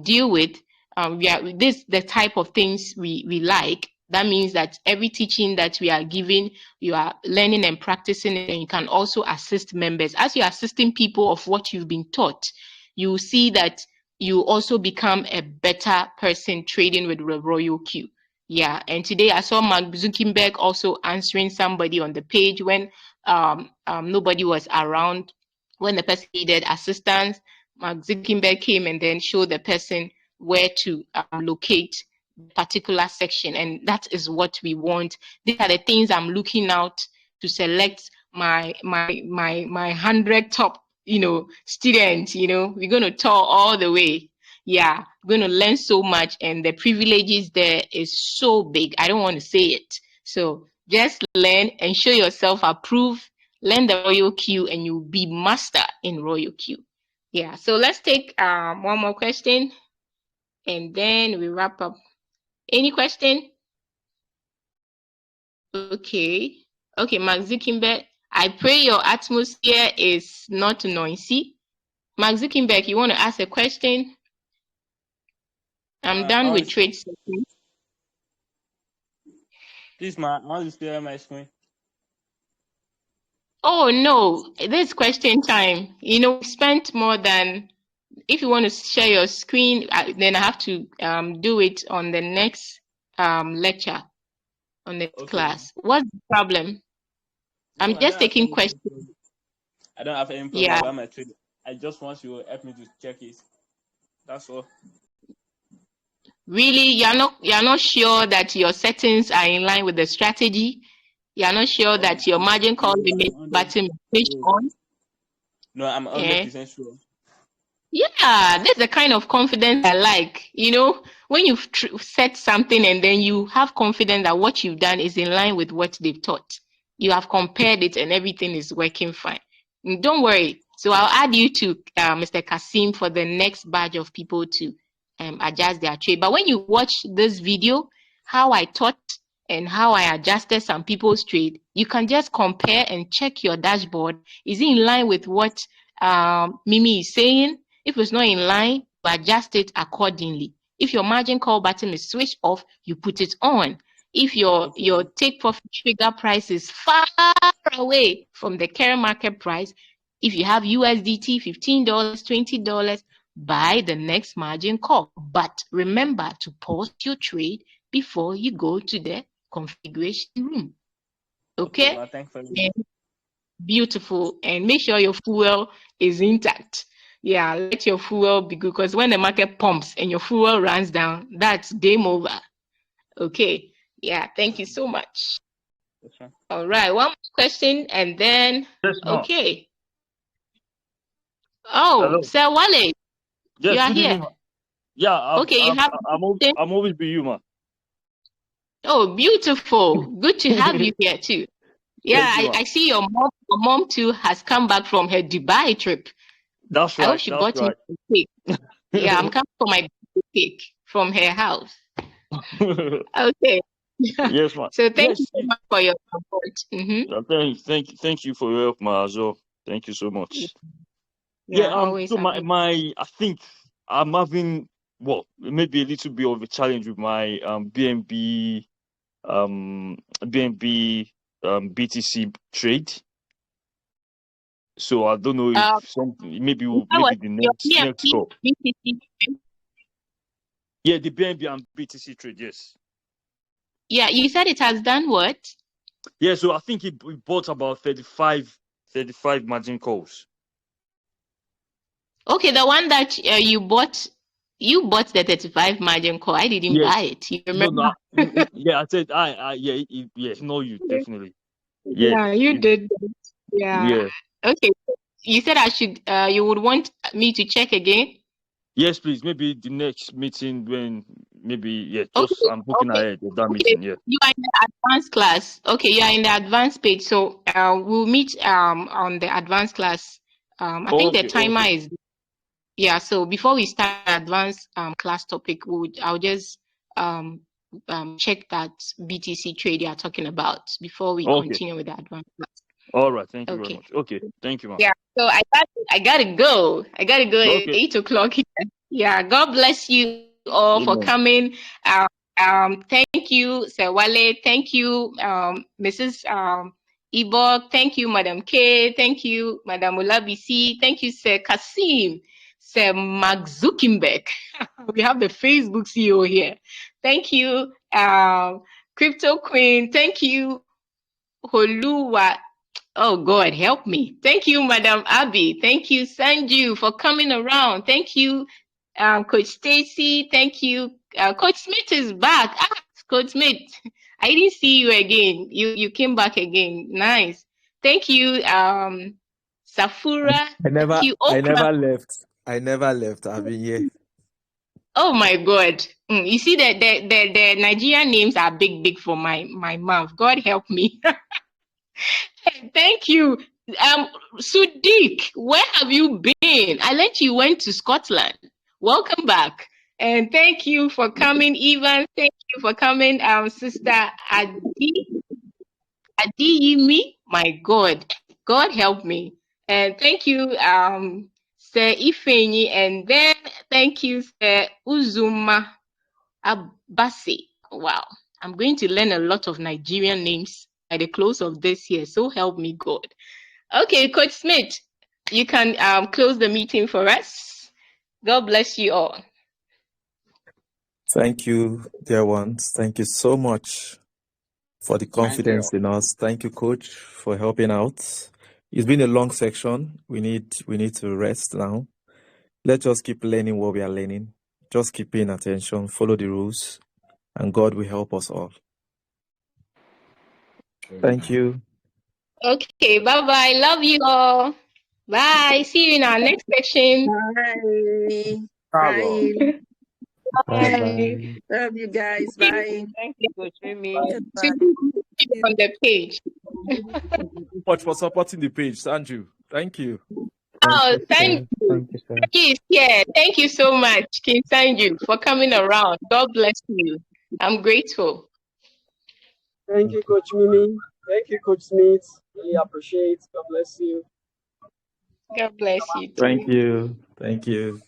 deal with. The type of things we like. That means that every teaching that we are giving, you are learning and practicing it, and you can also assist members. As you're assisting people of what you've been taught, you see that you also become a better person trading with Royal Q. Yeah, and today I saw Mark Zuckerberg also answering somebody on the page when nobody was around. When the person needed assistance, Mark Zuckerberg came and then showed the person where to locate the particular section, and that is what we want. These are the things I'm looking out to select my 100 top students. We're going to tour all the way. Yeah, we're going to learn so much, and the privileges there is so big. I don't want to say it. So just learn and show yourself approved. Learn the Royal Q, and you'll be master in Royal Q. Yeah, so let's take one more question, and then we wrap up. Any question? Okay, Mark Zuckerberg, I pray your atmosphere is not noisy. Mark Zuckerberg, you want to ask a question? I'm done with trade settings. Please, ma, I want to share my screen. Oh, no, this question time. We spent more than... If you want to share your screen, then I have to do it on the next lecture, on the class. What's the problem? No, I'm just taking questions. I don't have any problem about my trade. I just want you to help me to check it. That's all. Really? You're not sure that your settings are in line with the strategy? You're not sure that your margin call limit button is switched on? No, I'm 100% sure. Yeah, that's the kind of confidence I like. When you've set something and then you have confidence that what you've done is in line with what they've taught. You have compared it and everything is working fine. Don't worry. So I'll add you to Mr. Kasim for the next batch of people to adjust their trade. But when you watch this video, how I taught and how I adjusted some people's trade, you can just compare and check your dashboard. Is it in line with what Mimi is saying? If it's not in line, you adjust it accordingly. If your margin call button is switched off, you put it on. If your take profit trigger price is far away from the current market price, if you have USDT, $15, $20, buy the next margin call. But remember to pause your trade before you go to the configuration room. Okay? Well, thanks for me. Beautiful. And make sure your fuel is intact. Yeah, let your fuel be good, because when the market pumps and your fuel runs down, that's game over. Okay. Yeah, thank you so much. Okay. All right, one more question and then okay. Oh, hello. Sir Wale, yes, you are here. Yeah, I'm always be you, man. Oh, beautiful. Good to have you here too. Yeah, You, I see your mom too has come back from her Dubai trip. That's right. I hope she bought me some cake. Yeah, I'm coming for my cake from her house. Okay. Yes, man. So thank you so much for your support. Mm-hmm. Thank you for your help, man, as well. Thank you so much. Yeah, always. So I think I'm having maybe a little bit of a challenge with my BNB BTC trade. So I don't know if something maybe the next call. BTC. Yeah, the BNB and BTC trade, yes. Yeah, you said it has done what? Yeah, so I think it bought about 35 margin calls. Okay, the one that you bought the 35 margin call. I didn't buy it. You remember? No, yeah, I said no, you definitely. Yeah, you did. Yeah. Okay. You said I should you would want me to check again? Yes, please. Maybe the next meeting when I'm looking ahead of that meeting, yeah. You are in the advanced class. Okay, you are in the advanced page. So we'll meet on the advanced class. I think the timer is so before we start advanced class topic, I'll just check that BTC trade you are talking about before we continue with the advanced class. All right, thank you very much. Okay, thank you, ma'am. Yeah, so I gotta go. I gotta go at 8 o'clock here. Yeah, God bless you all for coming. Thank you, Sir Wale. Thank you, Mrs. Ibok. Thank you, Madam K. Thank you, Madam Olabisi. Thank you, Sir Kasim. Sir Mark Zuckerberg. We have the Facebook CEO here. Thank you, Crypto Queen. Thank you, Holuwa. Oh, God, help me. Thank you, Madam Abby. Thank you, Sanju, for coming around. Thank you, Coach Stacy. Thank you. Coach Smith is back. Coach Smith, I didn't see you again. You came back again. Nice. Thank you, Safura. I never left. I've been here. Oh my God. You see that the Nigerian names are big for my mouth. God help me. Thank you. Sudik, where have you been? I learned you went to Scotland. Welcome back. And thank you for coming, Evan. Thank you for coming, Sister Adiyimi. My God. God help me. And thank you, Sir Ifeanyi. And then thank you, Sir Uzuma Abasi. Wow. I'm going to learn a lot of Nigerian names at the close of this year. So help me God. Okay, Coach Smith, you can close the meeting for us. God bless you all. Thank you, dear ones. Thank you so much for the confidence in us. Thank you, Coach, for helping out. It's been a long section. We need to rest now. Let's just keep learning what we are learning. Just keep paying attention, follow the rules, and God will help us all. Thank you. Okay, bye-bye. Love you all. Bye. See you in our next section. Bye. Bye. Love you guys. Bye. Thank you, Coach Mimi. On the page. Much for supporting the page, Sanju. Thank you. Thank you. Yeah, thank you so much, King Sanju, for coming around. God bless you. I'm grateful. Thank you, Coach Mimi. Thank you, Coach Smith. Really appreciate it. God bless you. God bless you too. Thank you. Thank you.